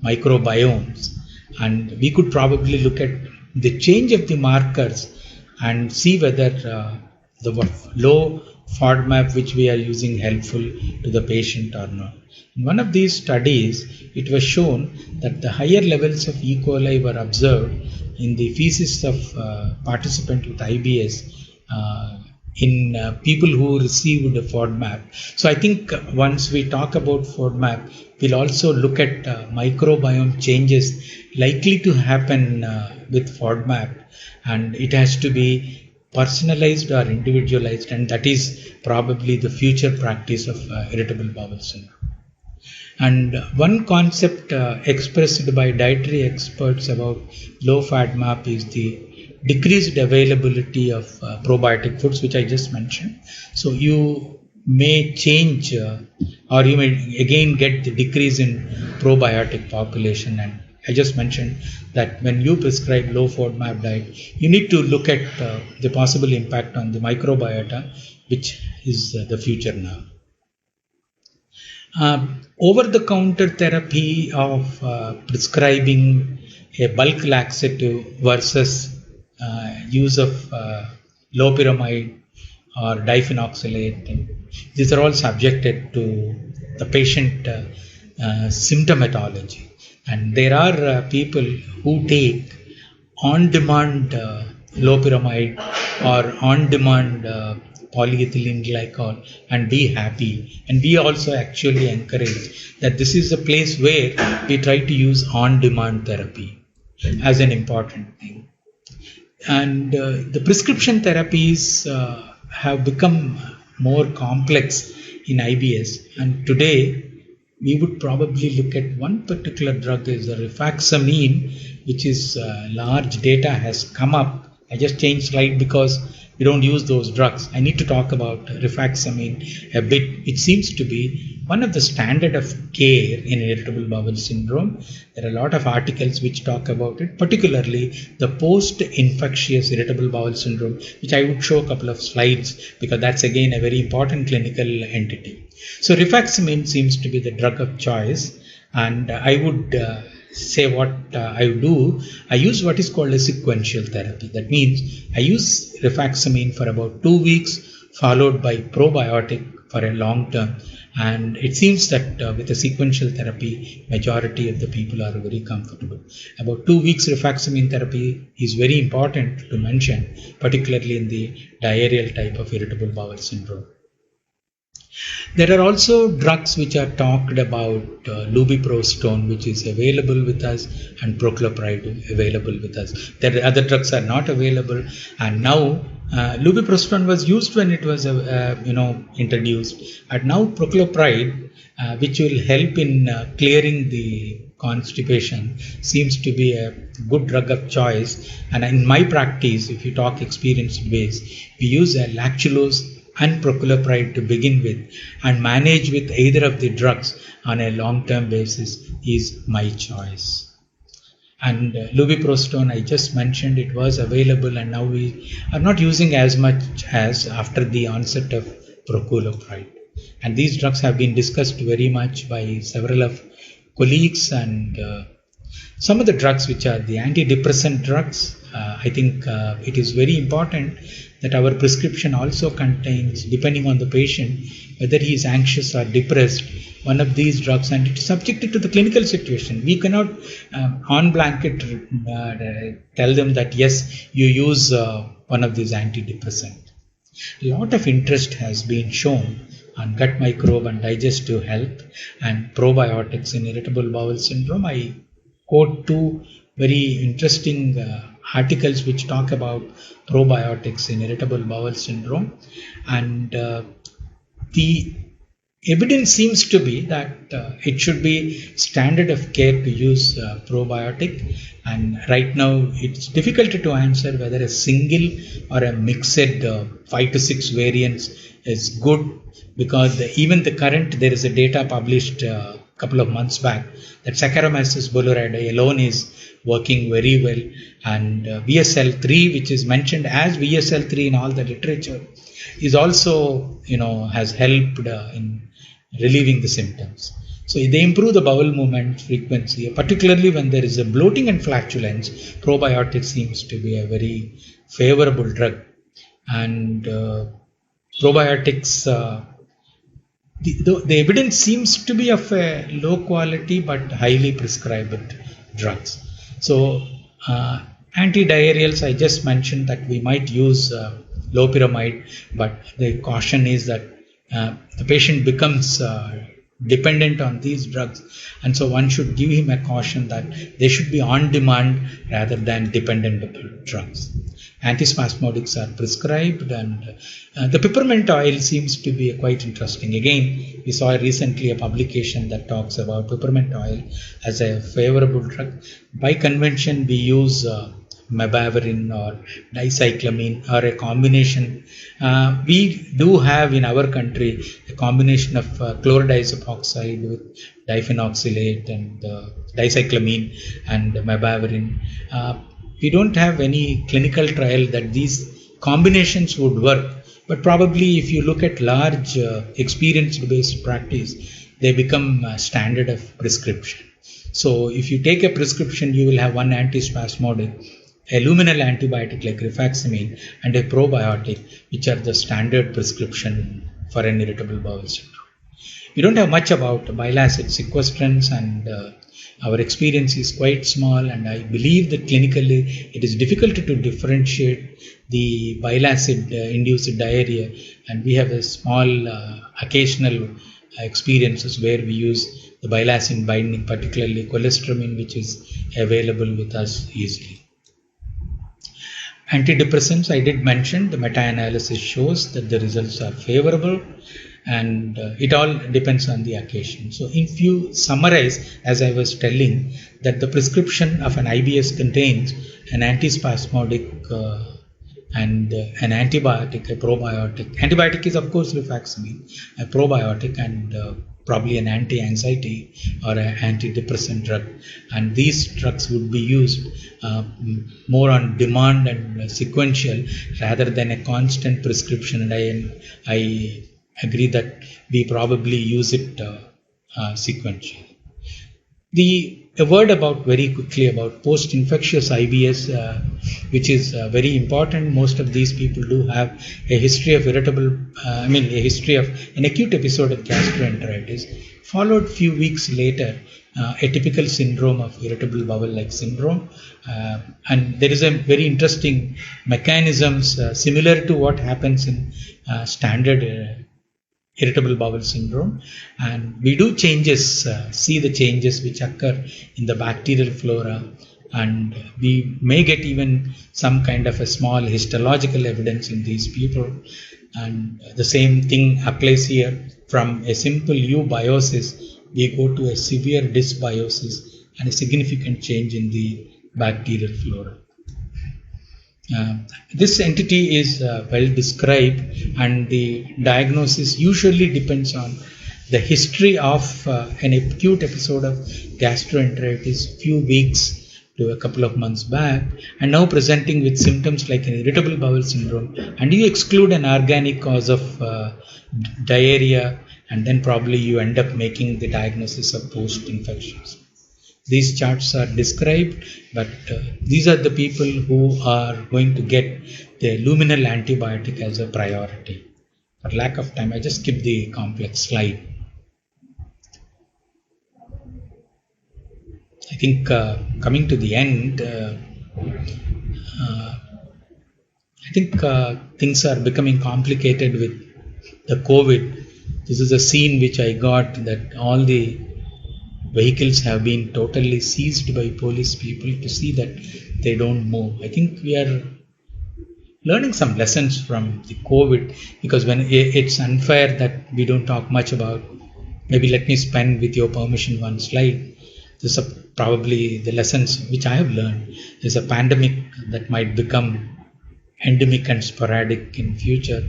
microbiomes, and we could probably look at the change of the markers and see whether the low FODMAP which we are using helpful to the patient or not. In one of these studies, it was shown that the higher levels of E. coli were observed in the feces of participant with IBS in people who received a FODMAP. So I think once we talk about FODMAP, we'll also look at microbiome changes likely to happen with FODMAP, and it has to be personalized or individualized, and that is probably the future practice of irritable bowel syndrome. And one concept expressed by dietary experts about low FODMAP is the decreased availability of probiotic foods, which I just mentioned. So you may change or you may again get the decrease in probiotic population. And I just mentioned that when you prescribe low FODMAP diet, you need to look at the possible impact on the microbiota, which is the future now. Over-the-counter therapy of prescribing a bulk laxative versus use of loperamide or diphenoxylate, these are all subjected to the patient symptomatology. And there are people who take on-demand loperamide or on-demand polyethylene glycol and be happy. And we also actually encourage that this is a place where we try to use on-demand therapy as an important thing. And the prescription therapies have become more complex in IBS, and today we would probably look at one particular drug is the rifaximin, which is large data has come up. I just changed slide because we don't use those drugs. I need to talk about rifaximin a bit. It seems to be one of the standard of care in irritable bowel syndrome. There are a lot of articles which talk about it, particularly the post-infectious irritable bowel syndrome, which I would show a couple of slides because that's again a very important clinical entity. So rifaximin seems to be the drug of choice, and I would say what I do. I use what is called a sequential therapy. That means I use rifaximin for about 2 weeks, followed by probiotic for a long term. And it seems that with a sequential therapy, majority of the people are very comfortable. About 2 weeks rifaximin therapy is very important to mention, particularly in the diarrheal type of irritable bowel syndrome. There are also drugs which are talked about, lubiprostone, which is available with us, and proclopride available with us. There are other drugs are not available, and now lubiprostone was used when it was introduced, and now proclopride, which will help in clearing the constipation, seems to be a good drug of choice. And in my practice, if you talk experience base, we use a lactulose and proclopride to begin with, and manage with either of the drugs on a long-term basis is my choice. And lubiprostone, I just mentioned, it was available, and now we are not using as much as after the onset of proculopride. And these drugs have been discussed very much by several of colleagues, and some of the drugs which are the antidepressant drugs, I think it is very important that our prescription also contains, depending on the patient, whether he is anxious or depressed, one of these drugs, and it is subjected to the clinical situation. We cannot on blanket tell them that yes, you use one of these antidepressants. A lot of interest has been shown on gut microbe and digestive health and probiotics in irritable bowel syndrome. I quote two very interesting articles which talk about probiotics in irritable bowel syndrome, and the evidence seems to be that it should be standard of care to use probiotic, and right now it's difficult to answer whether a single or a mixed 5 to 6 variants is good, because even the current, there is a data published a couple of months back that Saccharomyces boulardii alone is working very well, and VSL3, which is mentioned as VSL3 in all the literature, is also has helped in relieving the symptoms. So they improve the bowel movement frequency, particularly when there is a bloating and flatulence. Probiotics seems to be a very favorable drug, and probiotics, the evidence seems to be of a low quality but highly prescribed drugs. So antidiarrheals, I just mentioned that we might use loperamide, but the caution is that the patient becomes dependent on these drugs, and so one should give him a caution that they should be on demand rather than dependent drugs. Antispasmodics are prescribed, and the peppermint oil seems to be quite interesting. Again, we saw recently a publication that talks about peppermint oil as a favorable drug. By convention, we use mebaverin or dicyclamine or a combination. We do have in our country a combination of chlorodiazepam oxide with diphenoxylate and dicyclamine and mebaverin. We don't have any clinical trial that these combinations would work, but probably if you look at large experience-based practice, they become standard of prescription. So if you take a prescription, you will have one antispasmodic, a luminal antibiotic like rifaximin, and a probiotic, which are the standard prescription for an irritable bowel syndrome. We don't have much about bile acid sequestrants, and our experience is quite small, and I believe that clinically it is difficult to differentiate the bile acid induced diarrhea, and we have a small occasional experiences where we use the bile acid binding, particularly cholestyramine, which is available with us easily. Antidepressants, I did mention, the meta-analysis shows that the results are favorable, and it all depends on the occasion. So if you summarize, as I was telling, that the prescription of an IBS contains an antispasmodic and an antibiotic, a probiotic. Antibiotic is of course rifaximin, a probiotic, and probably an anti-anxiety or an antidepressant drug. And these drugs would be used more on demand and sequential rather than a constant prescription. And I agree that we probably use it sequentially. A word about very quickly about post-infectious IBS, which is very important. Most of these people do have a history of a history of an acute episode of gastroenteritis, followed few weeks later a typical syndrome of irritable bowel-like syndrome. And there is a very interesting mechanisms similar to what happens in standard irritable bowel syndrome, and we do changes, see the changes which occur in the bacterial flora, and we may get even some kind of a small histological evidence in these people. And the same thing applies here. From a simple eubiosis, we go to a severe dysbiosis and a significant change in the bacterial flora. This entity is well described, and the diagnosis usually depends on the history of an acute episode of gastroenteritis, few weeks to a couple of months back, and now presenting with symptoms like an irritable bowel syndrome, and you exclude an organic cause of diarrhea, and then probably you end up making the diagnosis of post-infections. These charts are described, but these are the people who are going to get the luminal antibiotic as a priority. For lack of time, I just skip the complex slide. I think coming to the end, I think things are becoming complicated with the COVID. This is a scene which I got, that all the vehicles have been totally seized by police people to see that they don't move. I think we are learning some lessons from the COVID, because when it's unfair that we don't talk much about, maybe let me spend, with your permission, one slide. This is probably the lessons which I have learned. There's a pandemic that might become endemic and sporadic in future.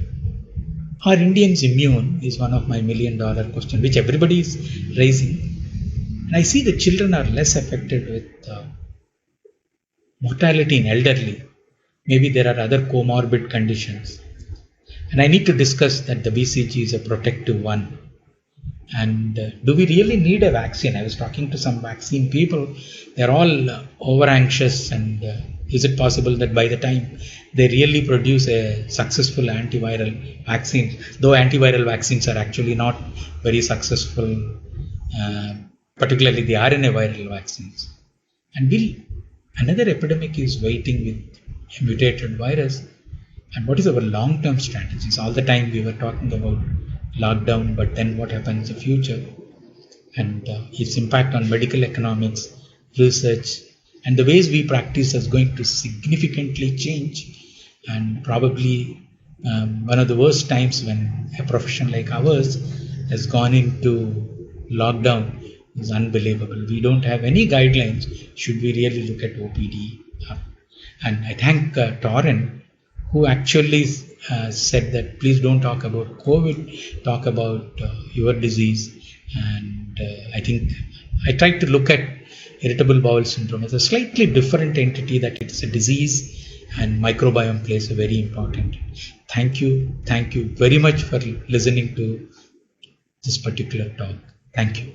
Are Indians immune is one of my $1 million questions, which everybody is raising. And I see that children are less affected with mortality in elderly. Maybe there are other comorbid conditions. And I need to discuss that the BCG is a protective one. And do we really need a vaccine? I was talking to some vaccine people. They're all over anxious, and is it possible that by the time they really produce a successful antiviral vaccine, though antiviral vaccines are actually not very successful, particularly the RNA viral vaccines. And another epidemic is waiting with a mutated virus. And what is our long-term strategies? All the time we were talking about lockdown, but then what happens in the future, and its impact on medical economics, research, and the ways we practice is going to significantly change. And probably one of the worst times when a profession like ours has gone into lockdown is unbelievable. We don't have any guidelines. Should we really look at OPD? And I thank Torren, who actually said that please don't talk about COVID, talk about your disease. And I think I tried to look at irritable bowel syndrome as a slightly different entity, that it's a disease and microbiome plays a very important. Thank you very much for listening to this particular talk. Thank you.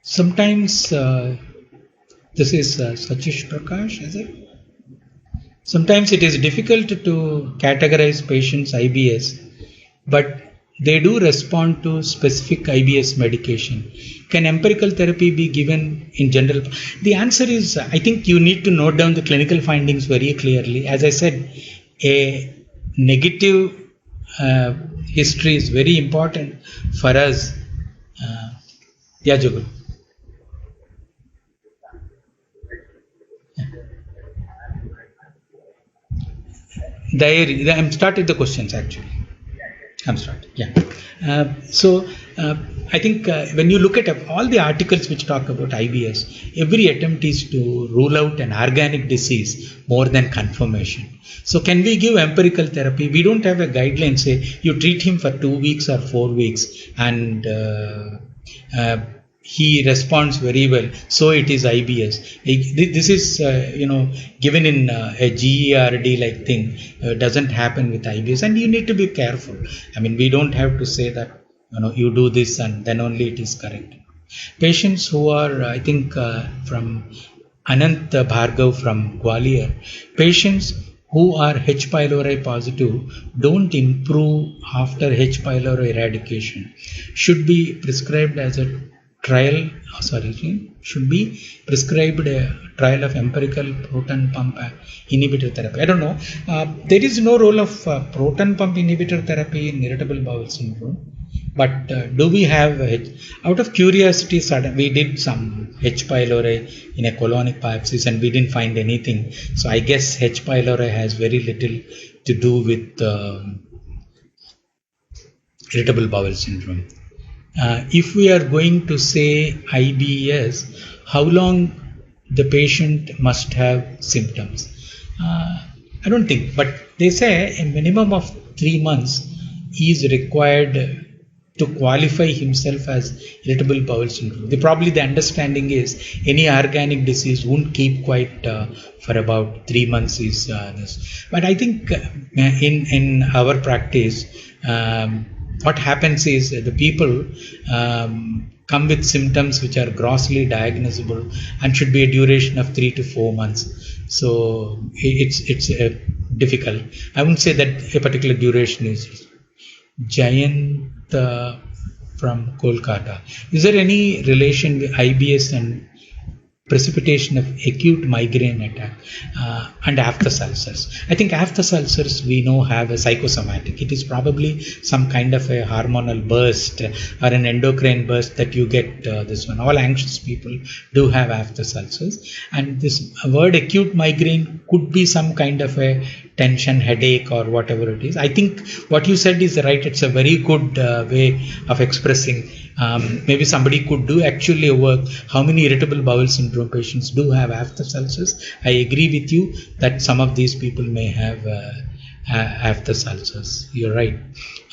Sometimes this is Sachish Prakash, is it? Sometimes it is difficult to categorize patients' IBS, but they do respond to specific IBS medication. Can empirical therapy be given in general? The answer is, I think you need to note down the clinical findings very clearly. As I said, a negative history is very important for us. Yeah, Jugal. Diary. I'm started the questions actually. I'm starting. Yeah. So I think when you look at all the articles which talk about IBS, every attempt is to rule out an organic disease more than confirmation. So can we give empirical therapy? We don't have a guideline say you treat him for 2 weeks or 4 weeks and he responds very well, so it is IBS. This is given in a GERD like thing. Doesn't happen with IBS, and you need to be careful. I mean, we don't have to say that you do this and then only it is correct. Patients who are, I think, from Anant Bhargav from Gwalior, patients who are H. pylori positive don't improve after H. pylori eradication. Should be prescribed as a trial, should be prescribed a trial of empirical proton pump inhibitor therapy. I don't know. There is no role of proton pump inhibitor therapy in irritable bowel syndrome. But do we have, out of curiosity, we did some H. pylori in a colonic biopsies and we didn't find anything. So I guess H. pylori has very little to do with irritable bowel syndrome. If we are going to say IBS, how long the patient must have symptoms? I don't think, but they say a minimum of 3 months is required to qualify himself as irritable bowel syndrome. Probably the understanding is any organic disease won't keep quiet for about 3 months is this. But I think in our practice, what happens is the people come with symptoms which are grossly diagnosable and should be a duration of 3 to 4 months. So it's difficult. I wouldn't say that a particular duration is. Jayant from Kolkata. Is there any relation with IBS and precipitation of acute migraine attack and aphthous ulcers? I think aphthous ulcers we know have a psychosomatic. It is probably some kind of a hormonal burst or an endocrine burst that you get this one. All anxious people do have aphthous ulcers, and this word acute migraine could be some kind of a tension, headache, or whatever it is. I think what you said is right. It's a very good way of expressing. Maybe somebody could do actually a work. How many irritable bowel syndrome patients do have aphthous ulcers? I agree with you that some of these people may have aphthous ulcers. You're right.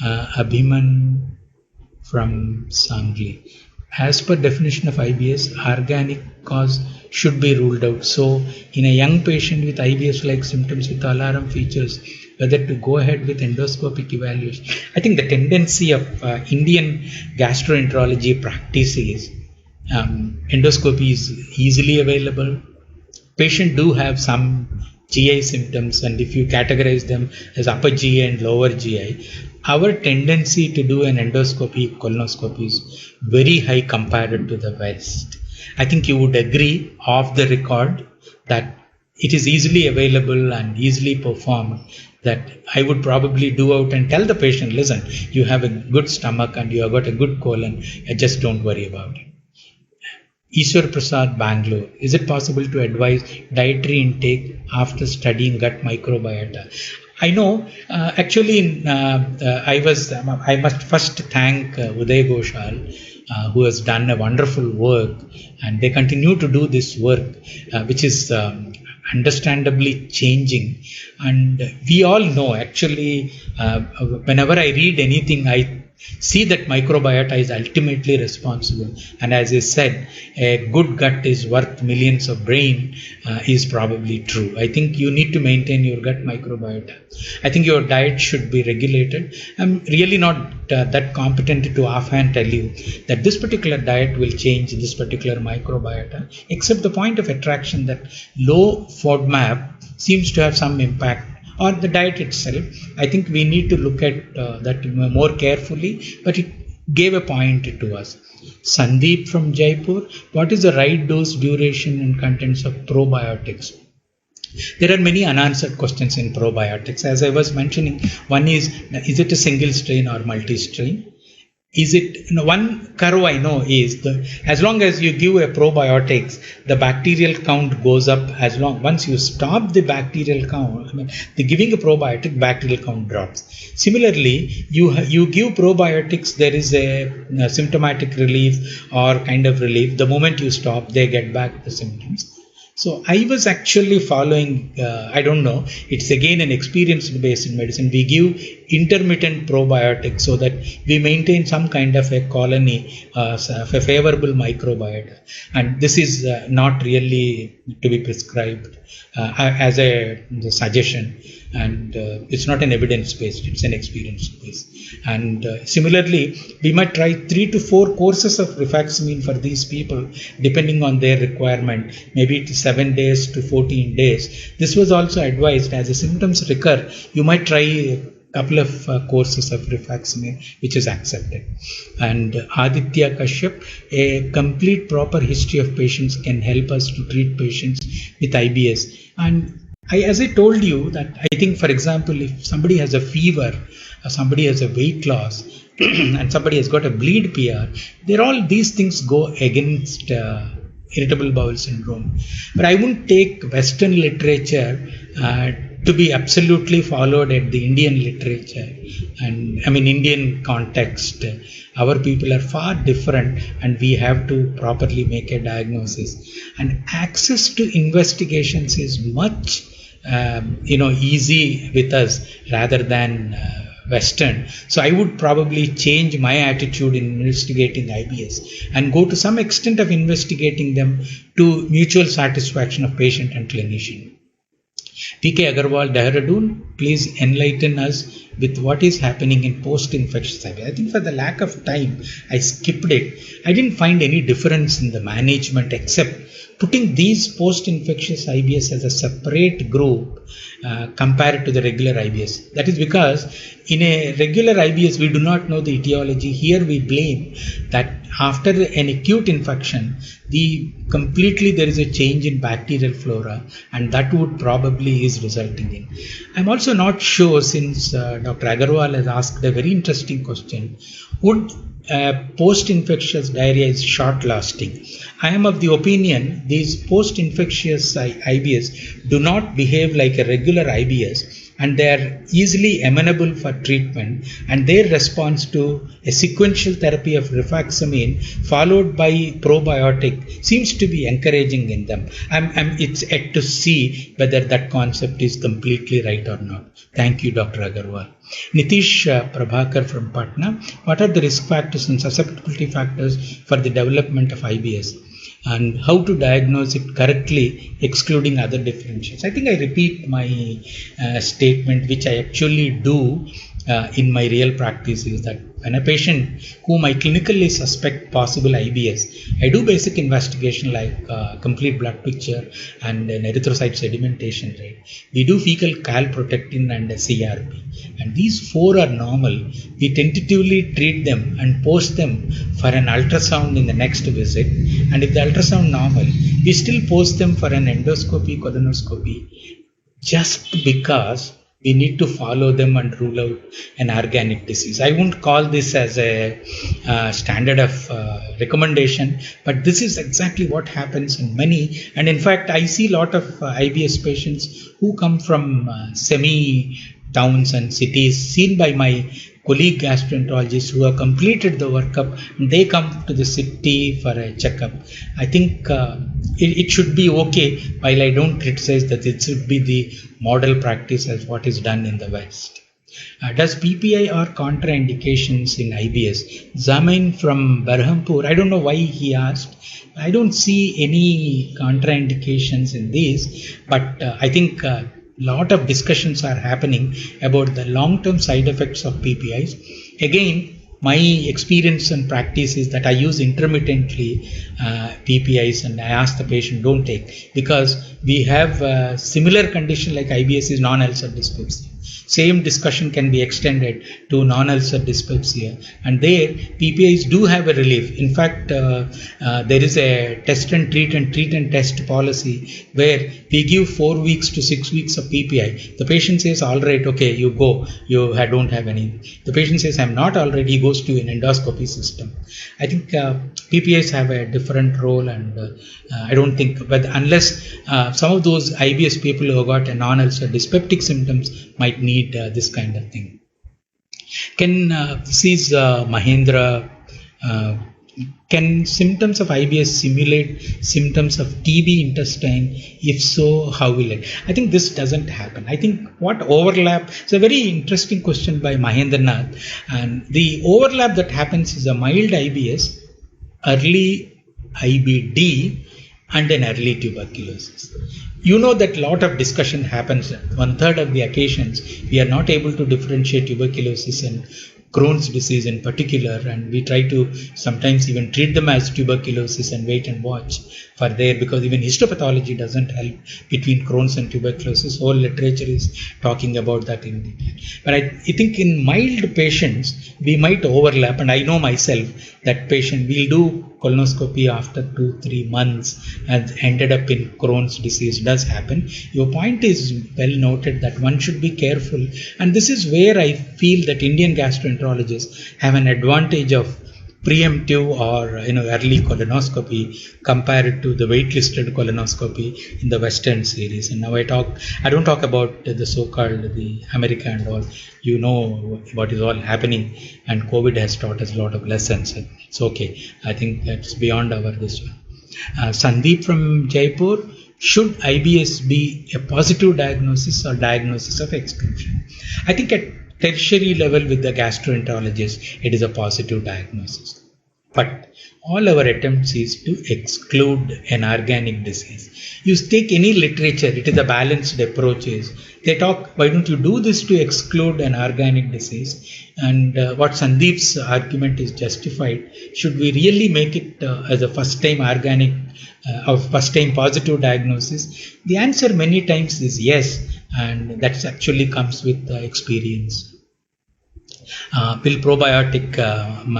Abhiman from Sangli. As per definition of IBS, organic cause should be ruled out. So in a young patient with IBS-like symptoms with alarm features, whether to go ahead with endoscopic evaluation. I think the tendency of Indian gastroenterology practice is endoscopy is easily available. Patients do have some GI symptoms, and if you categorize them as upper GI and lower GI, our tendency to do an endoscopy, colonoscopy is very high compared to the West. I think you would agree off the record that it is easily available and easily performed, that I would probably do out and tell the patient, listen, you have a good stomach and you have got a good colon, just don't worry about it. Ishwar Prasad, Bangalore. Is it possible to advise dietary intake after studying gut microbiota? I know, actually, I must first thank Uday Ghoshal, who has done a wonderful work, and they continue to do this work, which is understandably changing. And we all know, actually, whenever I read anything, I see that microbiota is ultimately responsible. And as I said, a good gut is worth millions of brain is probably true. I think you need to maintain your gut microbiota. I think your diet should be regulated. I'm really not that competent to offhand tell you that this particular diet will change this particular microbiota, except the point of attraction that low FODMAP seems to have some impact on the diet itself. I think we need to look at that more carefully, but it gave a point to us. Sandeep from Jaipur, what is the right dose, duration and contents of probiotics? There are many unanswered questions in probiotics. As I was mentioning, one is it a single strain or multi-strain? Is it, one curve I know is as long as you give a probiotics, the bacterial count goes up. Once you stop the bacterial count, the giving a probiotic, bacterial count drops. Similarly, you give probiotics, there is a symptomatic relief or kind of relief. The moment you stop, they get back the symptoms. So I was actually following, I don't know, it's again an experience-based medicine. We give intermittent probiotics so that we maintain some kind of a colony, a favorable microbiota. And this is not really to be prescribed as a suggestion. And it's not an evidence-based, it's an experience-based. And similarly, we might try 3 to 4 courses of rifaximin for these people, depending on their requirement. Maybe it's 7 days to 14 days. This was also advised as the symptoms recur. You might try a couple of courses of rifaximin, which is accepted. And Aditya Kashyap, a complete proper history of patients can help us to treat patients with IBS. And As I told you that I think, for example, if somebody has a fever, or somebody has a weight loss, and somebody has got a bleed PR, these things go against irritable bowel syndrome. But I wouldn't take Western literature to be absolutely followed at the Indian literature, and I mean Indian context. Our people are far different, and we have to properly make a diagnosis. And access to investigations is much easy with us rather than Western. So I would probably change my attitude in investigating IBS and go to some extent of investigating them to mutual satisfaction of patient and clinician. P.K. Agarwal, Dehradun, please enlighten us with what is happening in post-infectious IBS. I think for the lack of time, I skipped it. I didn't find any difference in the management except putting these post-infectious IBS as a separate group compared to the regular IBS. That is because in a regular IBS, we do not know the etiology. Here we blame that after an acute infection, there is a change in bacterial flora, and that would probably is resulting in. I'm also not sure, since Dr. Agarwal has asked a very interesting question, would post-infectious diarrhea is short-lasting? I am of the opinion these post-infectious IBS do not behave like a regular IBS, and they are easily amenable for treatment, and their response to a sequential therapy of rifaximin followed by probiotic seems to be encouraging in them. It's yet to see whether that concept is completely right or not. Thank you, Dr. Agarwal. Nitish Prabhakar from Patna, what are the risk factors and susceptibility factors for the development of IBS, and how to diagnose it correctly, excluding other differentials? I think I repeat my statement, which I actually do in my real practice, is that when a patient whom I clinically suspect possible IBS, I do basic investigation like complete blood picture and an erythrocyte sedimentation rate. We do fecal calprotectin and a CRP, and these four are normal. We tentatively treat them and post them for an ultrasound in the next visit, and if the ultrasound normal, we still post them for an endoscopy, colonoscopy, just because we need to follow them and rule out an organic disease. I won't call this as a standard of recommendation, but this is exactly what happens in many. And in fact, I see a lot of IBS patients who come from semi-towns and cities, seen by my colleague gastroenterologists who have completed the workup, and they come to the city for a checkup. I think it should be okay, while I don't criticize that it should be the model practice as what is done in the West. Does PPI or contraindications in IBS? Zamin from Berhampur, I don't know why he asked. I don't see any contraindications in this, but I think lot of discussions are happening about the long-term side effects of PPIs. Again, my experience and practice is that I use intermittently PPIs, and I ask the patient don't take, because we have a similar condition like IBS is non-ulcer dyspepsia. Same discussion can be extended to non-ulcer dyspepsia, and there PPIs do have a relief. In fact, there is a test and treat test policy where we give 4 weeks to 6 weeks of PPI. The patient says, all right, okay, you go, you don't have any. The patient says, I'm not all right, he goes to an endoscopy system. I think PPIs have a different role, and I don't think, but unless some of those IBS people who have got a non-ulcer dyspeptic symptoms might need this kind of thing. This is Mahendra. Can symptoms of IBS simulate symptoms of TB intestine? If so, how will it? I think this doesn't happen. I think what overlap, it's a very interesting question by Mahendranath, and the overlap that happens is a mild IBS, early IBD, and an early tuberculosis. You know that a lot of discussion happens. 1/3 of the occasions, we are not able to differentiate tuberculosis and Crohn's disease in particular, and we try to sometimes even treat them as tuberculosis and wait and watch for there, because even histopathology doesn't help between Crohn's and tuberculosis. Whole literature is talking about that in detail. But I think in mild patients, we might overlap, and I know myself that patient will do colonoscopy after 2-3 months and ended up in Crohn's disease. Does happen. Your point is well noted that one should be careful, and this is where I feel that Indian gastroenterologists have an advantage of preemptive or early colonoscopy compared to the waitlisted colonoscopy in the Western series. And now I don't talk about the so-called the America and all. You know what is all happening, and COVID has taught us a lot of lessons. It's okay. I think that's beyond our this one. Sandeep from Jaipur: should IBS be a positive diagnosis or diagnosis of exclusion? I think at tertiary level with the gastroenterologist, it is a positive diagnosis. But all our attempts is to exclude an organic disease. You take any literature, it is a balanced approach. They talk, why don't you do this to exclude an organic disease? And what Sandeep's argument is justified. Should we really make it as a first time organic or first time positive diagnosis? The answer many times is yes, and that actually comes with experience. Pill probiotic,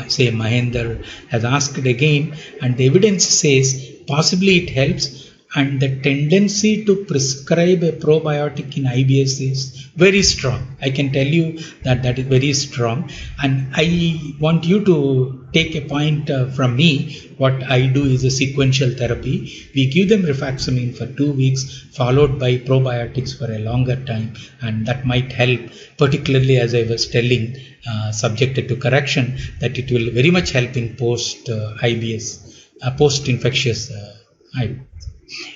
say Mahendra has asked again, and the evidence says possibly it helps, and the tendency to prescribe a probiotic in IBS is very strong. I can tell you that is very strong, and I want you to take a point from me. What I do is a sequential therapy. We give them rifaximin for 2 weeks, followed by probiotics for a longer time, and that might help, particularly as I was telling, subjected to correction, that it will very much help in post-IBS, post-infectious IBS.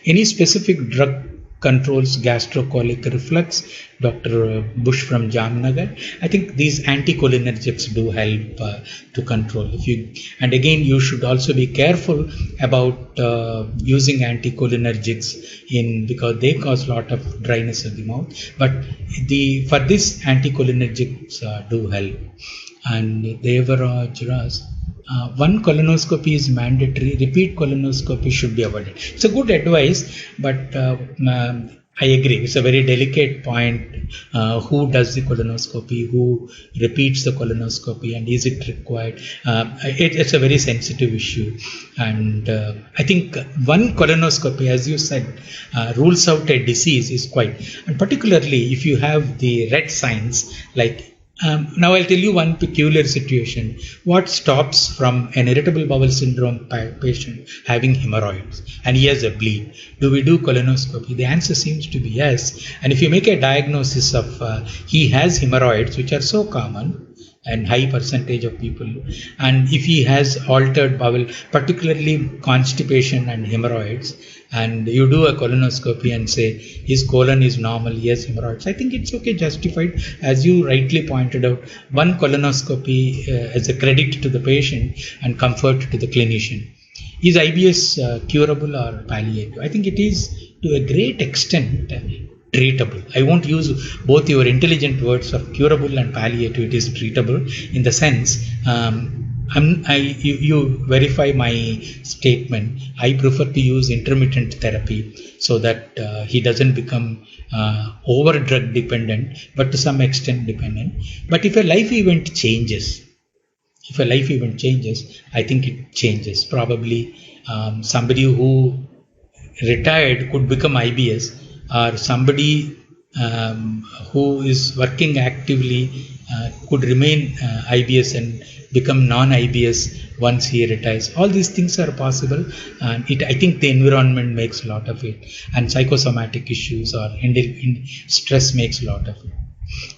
Any specific drug controls gastrocolic reflux? Dr. Bush from Jamnagar. I think these anticholinergics do help to control. And again, you should also be careful about using anticholinergics because they cause a lot of dryness of the mouth. But for this, anticholinergics do help. And Devaraj, one colonoscopy is mandatory. Repeat colonoscopy should be avoided. It's a good advice, but I agree. It's a very delicate point. Who does the colonoscopy? Who repeats the colonoscopy? And is it required? It's a very sensitive issue. And I think one colonoscopy, as you said, rules out a disease is quite. And particularly if you have the red signs like. Now I'll tell you one peculiar situation. What stops from an irritable bowel syndrome patient having hemorrhoids and he has a bleed? Do we do colonoscopy? The answer seems to be yes. And if you make a diagnosis of he has hemorrhoids, which are so common and high percentage of people, and if he has altered bowel, particularly constipation and hemorrhoids, and you do a colonoscopy and say his colon is normal, he has hemorrhoids, I think it's okay, justified. As you rightly pointed out, one colonoscopy as a credit to the patient and comfort to the clinician. Is IBS curable or palliative? I think it is to a great extent treatable. I won't use both your intelligent words of curable and palliative. It is treatable in the sense, you verify my statement. I prefer to use intermittent therapy so that he doesn't become over drug dependent, but to some extent dependent. But if a life event changes, I think it changes. Probably somebody who retired could become IBS, or somebody who is working actively could remain IBS and become non-IBS once he retires. All these things are possible, and I think the environment makes a lot of it, and psychosomatic issues or stress makes a lot of it.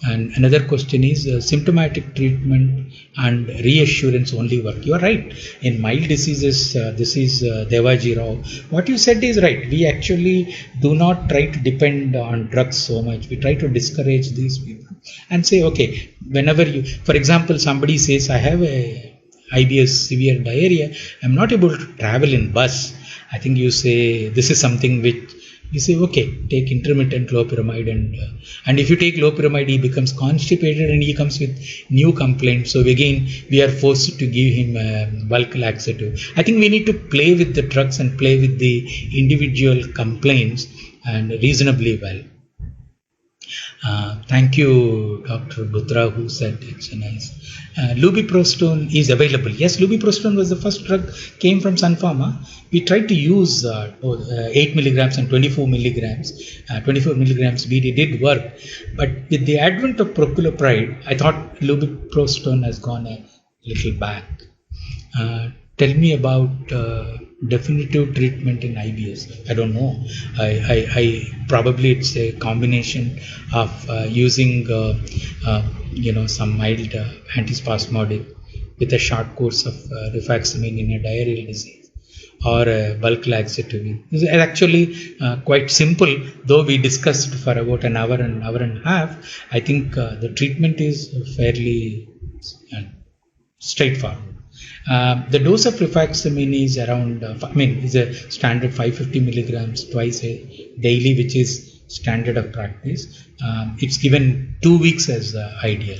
And another question is symptomatic treatment and reassurance only work. You are right. In mild diseases, this is Devaji Rao. What you said is right. We actually do not try to depend on drugs so much. We try to discourage these people and say, okay, whenever you, for example, somebody says, I have a IBS severe diarrhea, I'm not able to travel in bus. I think you say this is something which We say, okay, take intermittent loperamide, and if you take loperamide, he becomes constipated and he comes with new complaints. So again, we are forced to give him a bulk laxative. I think we need to play with the drugs and play with the individual complaints and reasonably well. Thank you, Dr. Luthra, who said it's nice. Lubiprostone is available. Yes, lubiprostone was the first drug, came from Sun Pharma. We tried to use 8 milligrams and 24 milligrams. 24 milligrams BD did work. But with the advent of proculopride, I thought lubiprostone has gone a little back. Tell me about definitive treatment in IBS. I don't know. I probably it's a combination of using some mild antispasmodic with a short course of rifaximin in a diarrheal disease or a bulk laxative. It's actually quite simple, though we discussed for about an hour and a half. I think the treatment is fairly straightforward. The dose of rifaximin is around, is a standard 550 milligrams twice daily, which is standard of practice. It's given 2 weeks as ideal.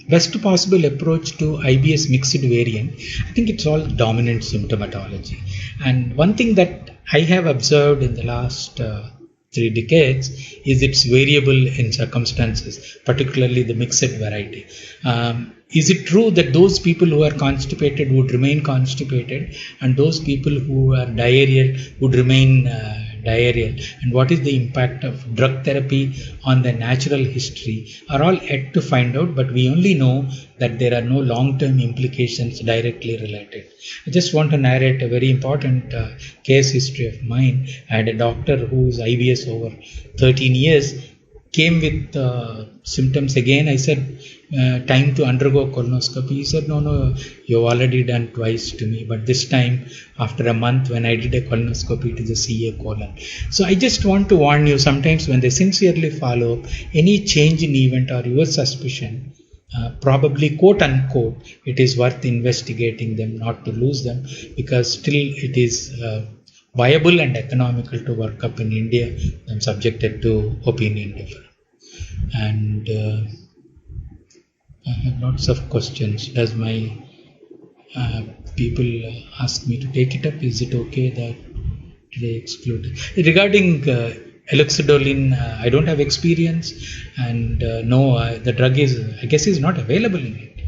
Best possible approach to IBS mixed variant. I think it's all dominant symptomatology. And one thing that I have observed in the last 3 decades is it's variable in circumstances, particularly the mixed variety. Is it true that those people who are constipated would remain constipated and those people who are diarrheal would remain diarrheal? And what is the impact of drug therapy on the natural history are all yet to find out, but we only know that there are no long-term implications directly related. I just want to narrate a very important case history of mine. I had a doctor whose IBS over 13 years came with symptoms again. I said, time to undergo colonoscopy. He said, no, you've already done twice to me, but this time after a month when I did a colonoscopy to the CA colon. So I just want to warn you, sometimes when they sincerely follow up, any change in event or your suspicion, probably quote unquote, it is worth investigating them, not to lose them, because still it is viable and economical to work up in India and subjected to opinion difference. And I have lots of questions. Does my people ask me to take it up? Is it okay that they exclude it? Regarding Eloxidolin, I don't have experience, and no, the drug is, I guess, is not available in it.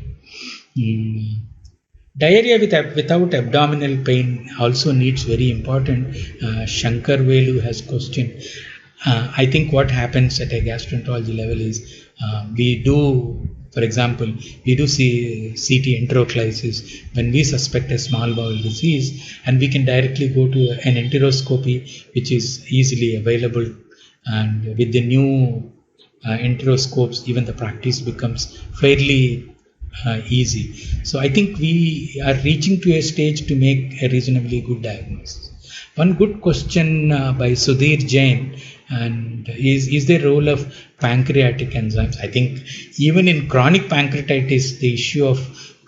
Diarrhea without abdominal pain also needs very important. Shankar Velu has questioned. I think what happens at a gastroenterology level is we do, for example, we do see CT enteroclysis when we suspect a small bowel disease, and we can directly go to an enteroscopy, which is easily available. And with the new enteroscopes, even the practice becomes fairly easy. So I think we are reaching to a stage to make a reasonably good diagnosis. One good question by Sudhir Jain, and is there a role of pancreatic enzymes? I think even in chronic pancreatitis, the issue of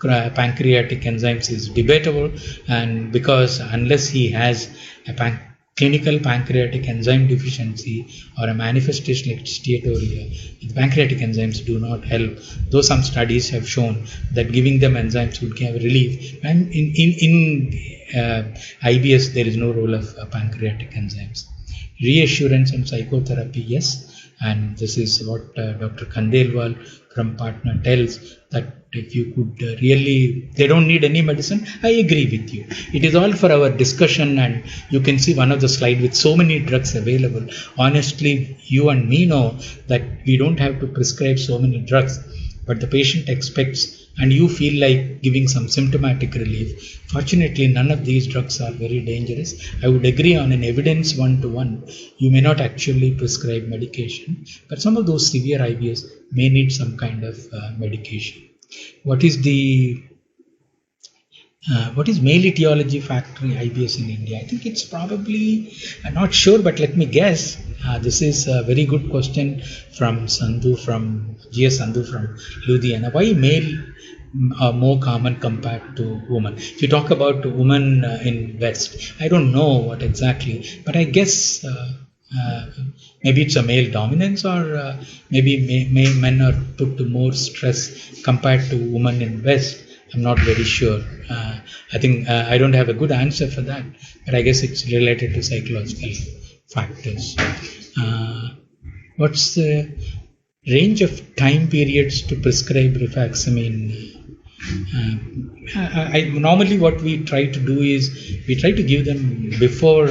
pancreatic enzymes is debatable, and because unless he has a clinical pancreatic enzyme deficiency or a manifestation like steatorrhea, the pancreatic enzymes do not help, though some studies have shown that giving them enzymes would give relief. And in IBS, there is no role of pancreatic enzymes. Reassurance and psychotherapy, yes, and this is what Dr. Khandelwal from Patna tells, that if you could really, they don't need any medicine. I agree with you. It is all for our discussion, and you can see one of the slide with so many drugs available. Honestly, you and me know that we don't have to prescribe so many drugs, but the patient expects, and you feel like giving some symptomatic relief. Fortunately, none of these drugs are very dangerous. I would agree on an evidence 1-to-1. You may not actually prescribe medication, but some of those severe IBS may need some kind of medication. What is male etiology factor IBS in India? I think it's probably, I'm not sure, but let me guess. This is a very good question from Sandhu, from GS Sandhu from Ludhiana. Why male are more common compared to women. If you talk about women in West, I don't know what exactly, but I guess maybe it's a male dominance, or maybe men are put to more stress compared to women in West. I'm not very sure. I think I don't have a good answer for that, but I guess it's related to psychological factors. What's the range of time periods to prescribe rifaximin? Normally what we try to do is we try to give them before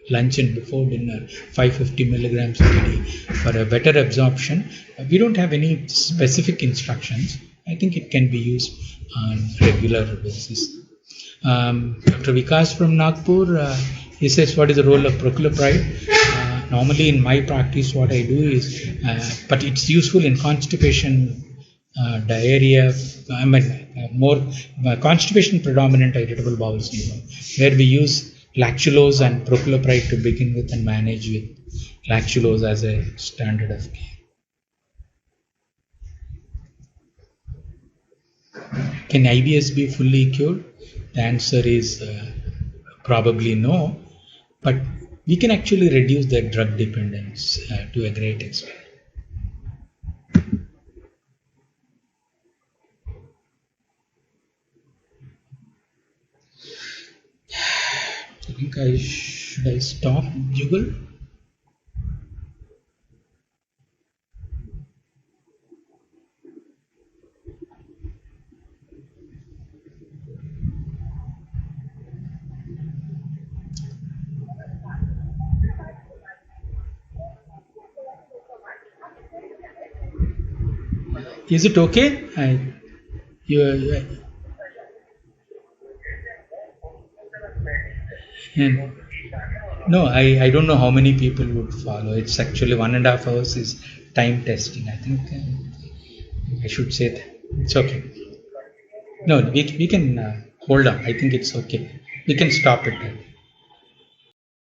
lunch and before dinner 550 milligrams a day for a better absorption. We don't have any specific instructions. I think it can be used on regular basis. Dr. Vikas from Nagpur, he says, what is the role of prochloropride? Normally in my practice what I do is, but it's useful in constipation, diarrhea, more constipation predominant irritable bowel syndrome, where we use lactulose and prochloropride to begin with and manage with lactulose as a standard of care. Can IBS be fully cured? The answer is probably no, but we can actually reduce the drug dependence to a great extent. I think should I stop, Jugal? Is it okay? No, I don't know how many people would follow. It's actually 1.5 hours is time testing. I think I should say that. It's okay. No, we can hold on. I think it's okay. We can stop it.